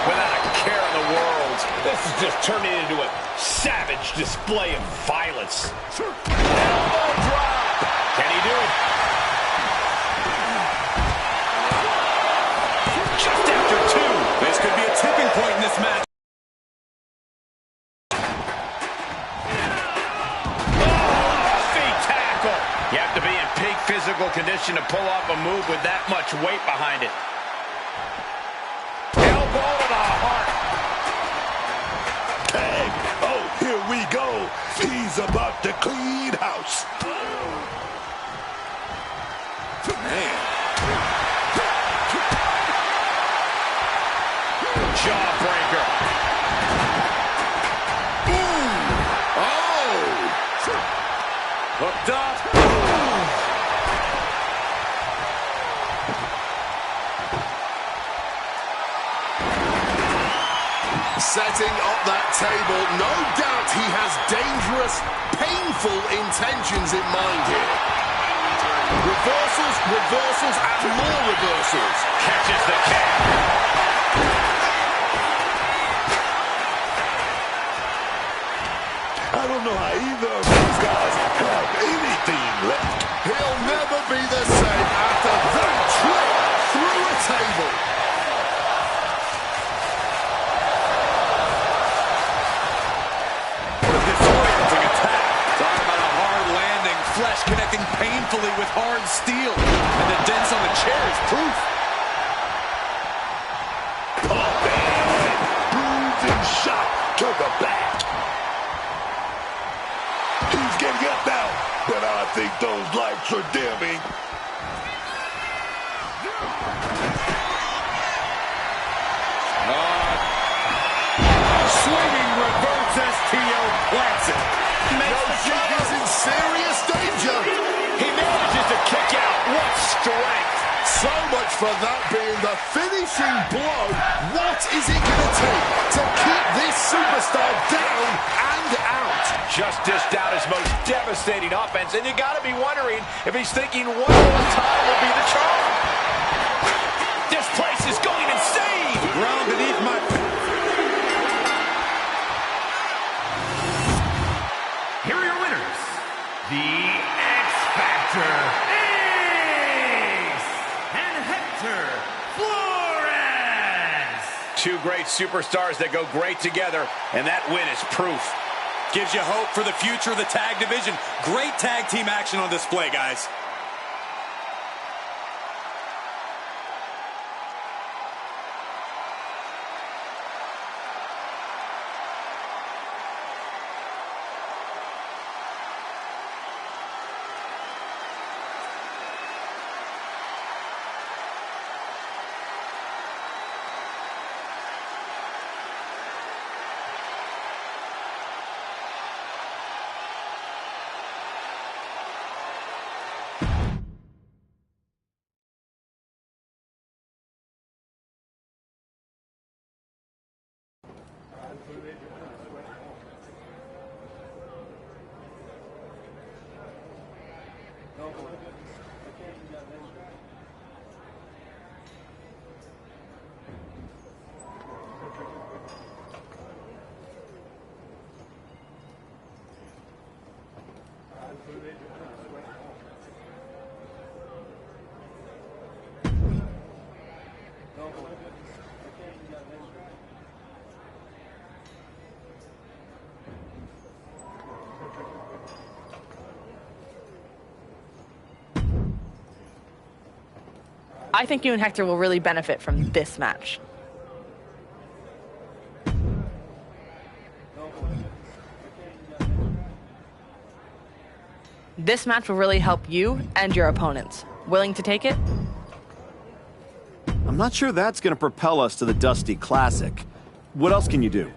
without a care in the world. This is just turning into a savage display of violence. Elbow drop. Can he do it? Just after two. This could be a tipping point in this match. You have to be in peak physical condition to pull off a move with that much weight behind it. Elbow to the heart. Tag. Oh, here we go. He's about to clean house. Man. Jawbreaker. Ooh. Oh. Hooked up. Setting up that table. No doubt he has dangerous, painful intentions in mind here. Reversals, reversals, and more reversals. Catches the kick. I don't know how either of these guys have anything left. He'll never be the same after that trip through a table. Disorienting attack. Talk about a hard landing. Flesh connecting painfully with hard steel. And the dents on the chair is proof. Oh, man. Bruising shot to the back. He's getting up now, but I think those lights are dimming. Swinging reverse STO plants it. Makes is in serious danger. He manages to kick out. What strength. So much for that being the finishing blow. What is it going to take to keep this superstar down and out? Just dished out his most devastating offense, and you got to be wondering if he's thinking one more time will be the charm. This place is going insane. Ground beneath my... Here are your winners, the X Factor, Ace and Hector Flores. Two great superstars that go great together, and that win is proof. Gives you hope for the future of the tag division. Great tag team action on display, guys. I think you and Hector will really benefit from this match. This match will really help you and your opponents. Willing to take it? I'm not sure that's going to propel us to the Dusty Classic. What else can you do?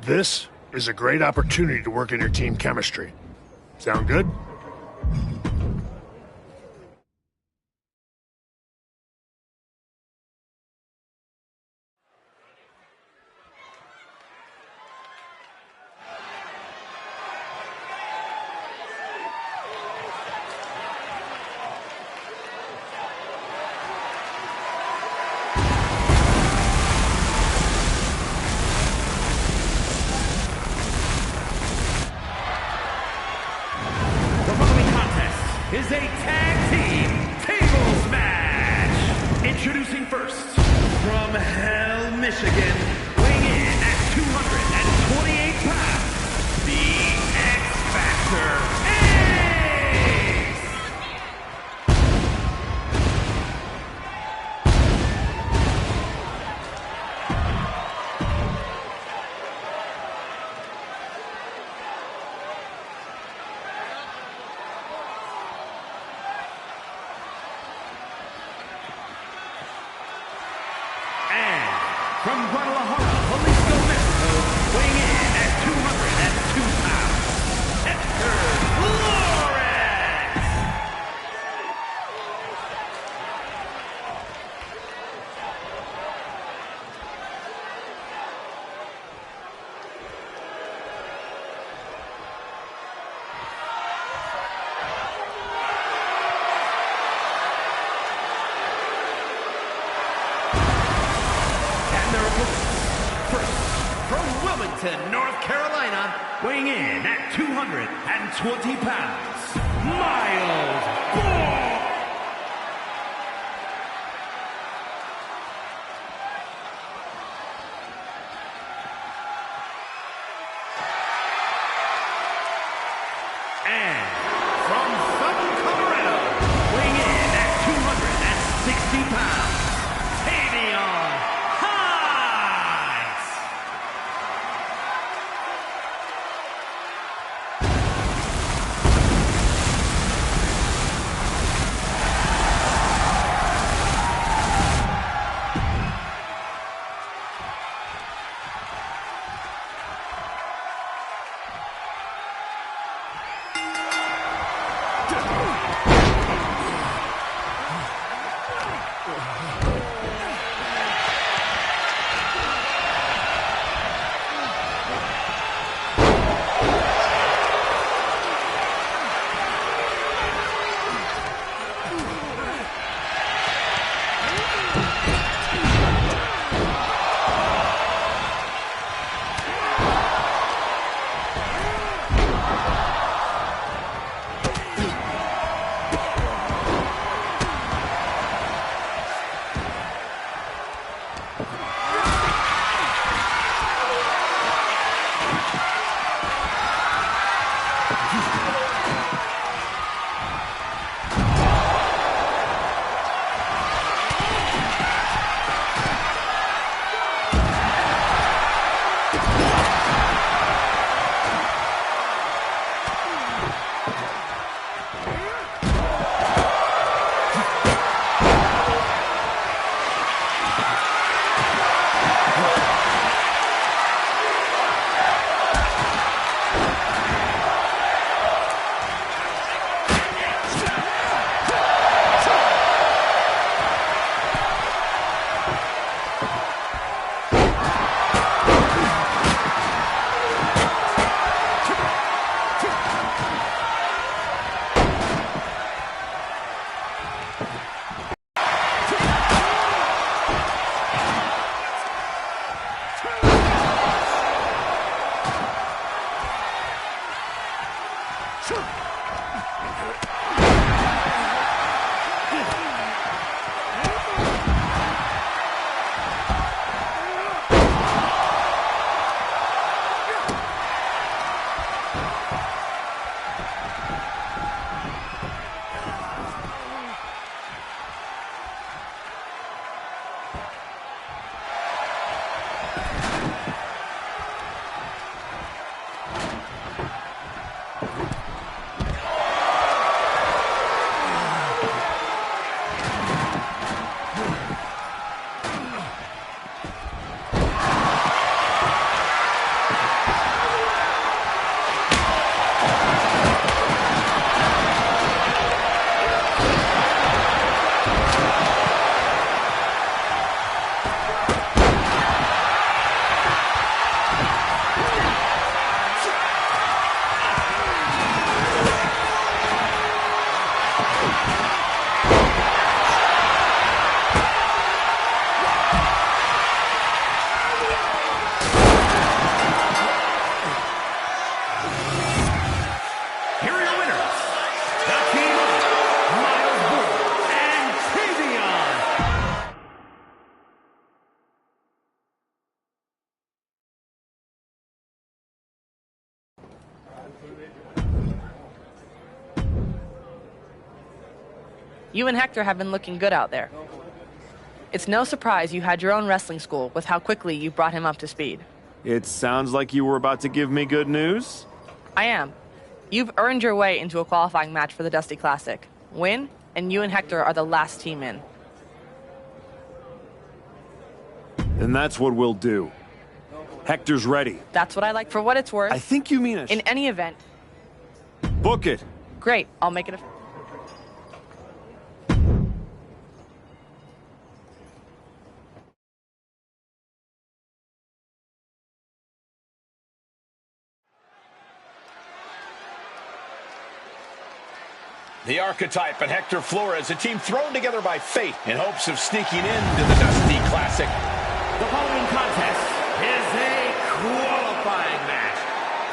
This is a great opportunity to work in your team chemistry. Sound good? Is a tag team tables match. Introducing first, from Hell, Michigan, weighing in at 228 pounds, the X Factor, Ace! From Guadalajara, Jalisco, Mexico, weighing in at 202 pounds, Hector Flores! North Carolina, weighing in at 220 pounds, Miles Ball. And from Southern Colorado, weighing in at 260 pounds, Tavion Hines. You and Hector have been looking good out there. It's no surprise you had your own wrestling school with how quickly you brought him up to speed. It sounds like you were about to give me good news. I am. You've earned your way into a qualifying match for the Dusty Classic. Win, and you and Hector are the last team in. And that's what we'll do. Hector's ready. That's what I like. For what it's worth. I think you mean in any event. Book it. Great. I'll make it a... The Archetype and Hector Flores, a team thrown together by fate in hopes of sneaking into the Dusty Classic. The following contest is a qualifying match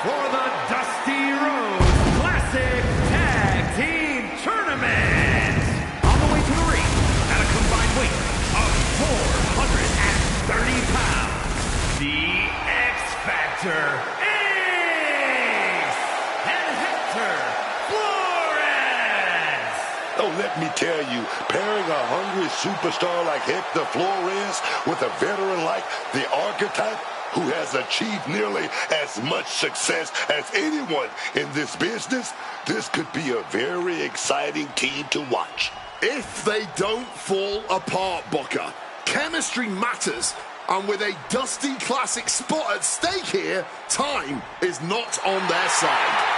for the Dusty Rhodes Classic Tag Team Tournament. On the way to the ring, at a combined weight of 430 pounds, the X Factor, Ace and Hector Flores. Oh, let me tell you, pairing a hungry superstar like Hector Flores with a veteran like the Archetype, who has achieved nearly as much success as anyone in this business, this could be a very exciting team to watch. If they don't fall apart, Booker, chemistry matters. And with a Dusty Classic spot at stake here, time is not on their side.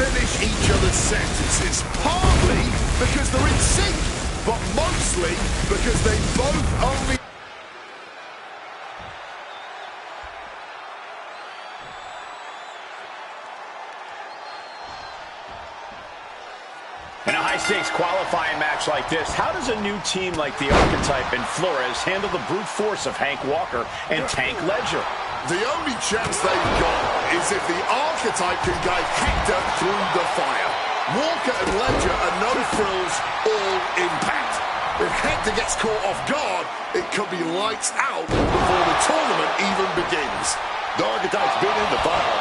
Finish each other's sentences, partly because they're in sync, but mostly because they both only... In a high-stakes qualifying match like this, how does a new team like the Archetype and Flores handle the brute force of Hank Walker and Tank Ledger? The only chance they've got is if the Archetype can guide Hector through the fire. Walker and Ledger are no frills, all impact. If Hector gets caught off guard, it could be lights out before the tournament even begins. The Archetype's been in the fire.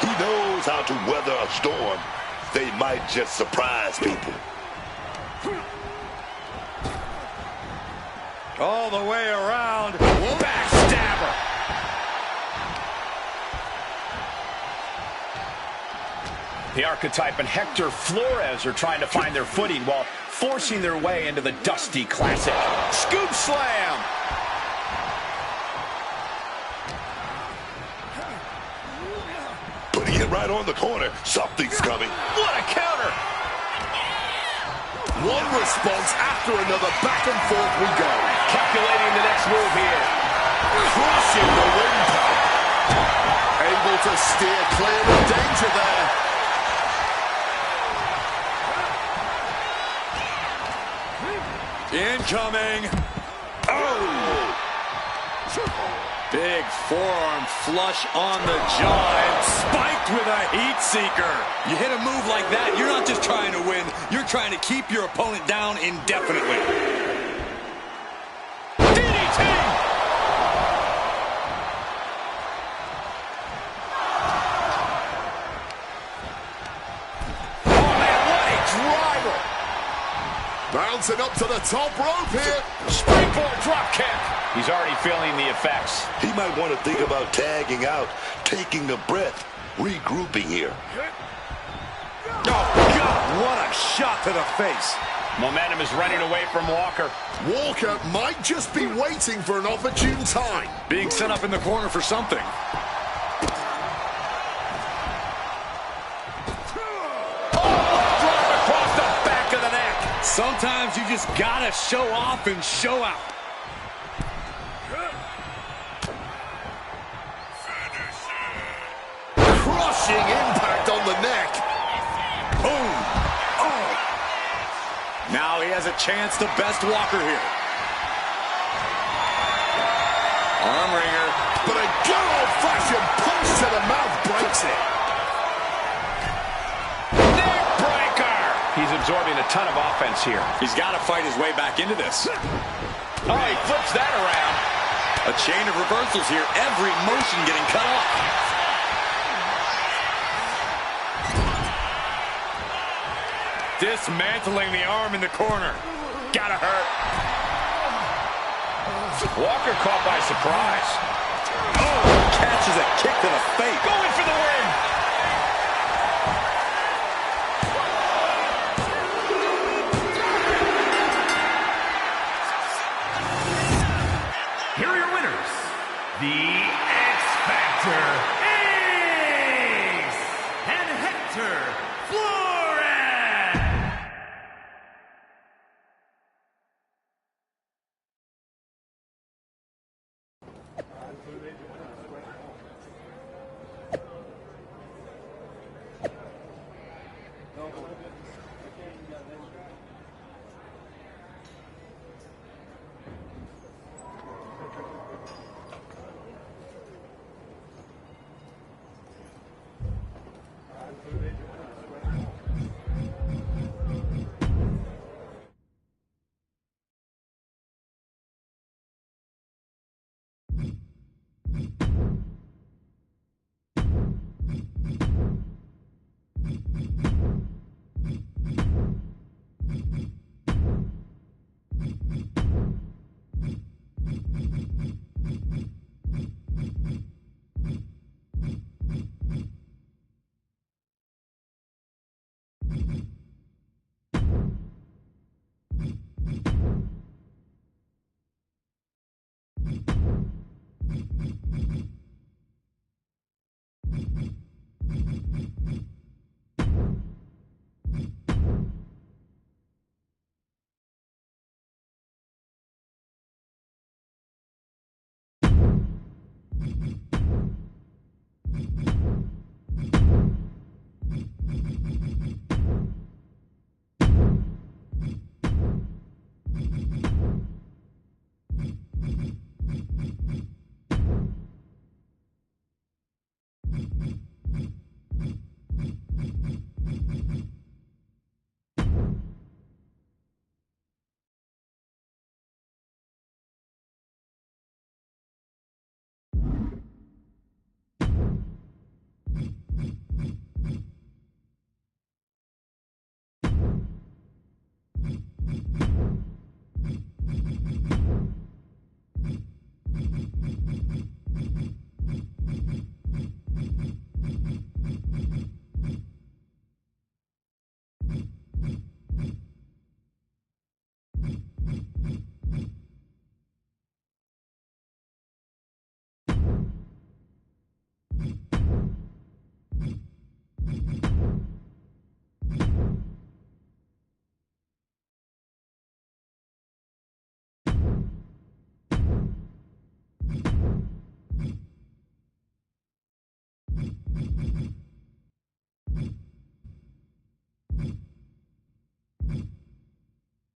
He knows how to weather a storm. They might just surprise people. All the way around. Backstabber. The Archetype and Hector Flores are trying to find their footing while forcing their way into the Dusty Classic. Scoop slam! Putting it right on the corner. Something's coming. What a counter! One response after another, back and forth we go. Calculating the next move here. Crushing the windpipe. Able to steer clear of danger there. Incoming. Oh! Big forearm flush on the jaw and spiked with a heat seeker. You hit a move like that, you're not just trying to win, you're trying to keep your opponent down indefinitely. DDT! Bouncing up to the top rope here. Springboard drop kick. He's already feeling the effects. He might want to think about tagging out, taking a breath. regrouping here. Oh, God, what a shot to the face. Momentum is running away from Walker. Walker might just be waiting for an opportune time. Being set up in the corner for something. Across the back of the neck. Sometimes you just gotta show off and show out. Crushing impact on the neck. Boom. Oh. Now he has a chance to best Walker here. Arm wringer. But a good old-fashioned punch to the mouth breaks it. Neck breaker. He's absorbing a ton of offense here. He's got to fight his way back into this. Oh, he flips that around. A chain of reversals here. Every motion getting cut off. Dismantling the arm in the corner. Gotta hurt. Walker caught by surprise. Oh, catches a kick to the face. Going for the win. Here are your winners. The X Factor, Ace, and Hector Flores.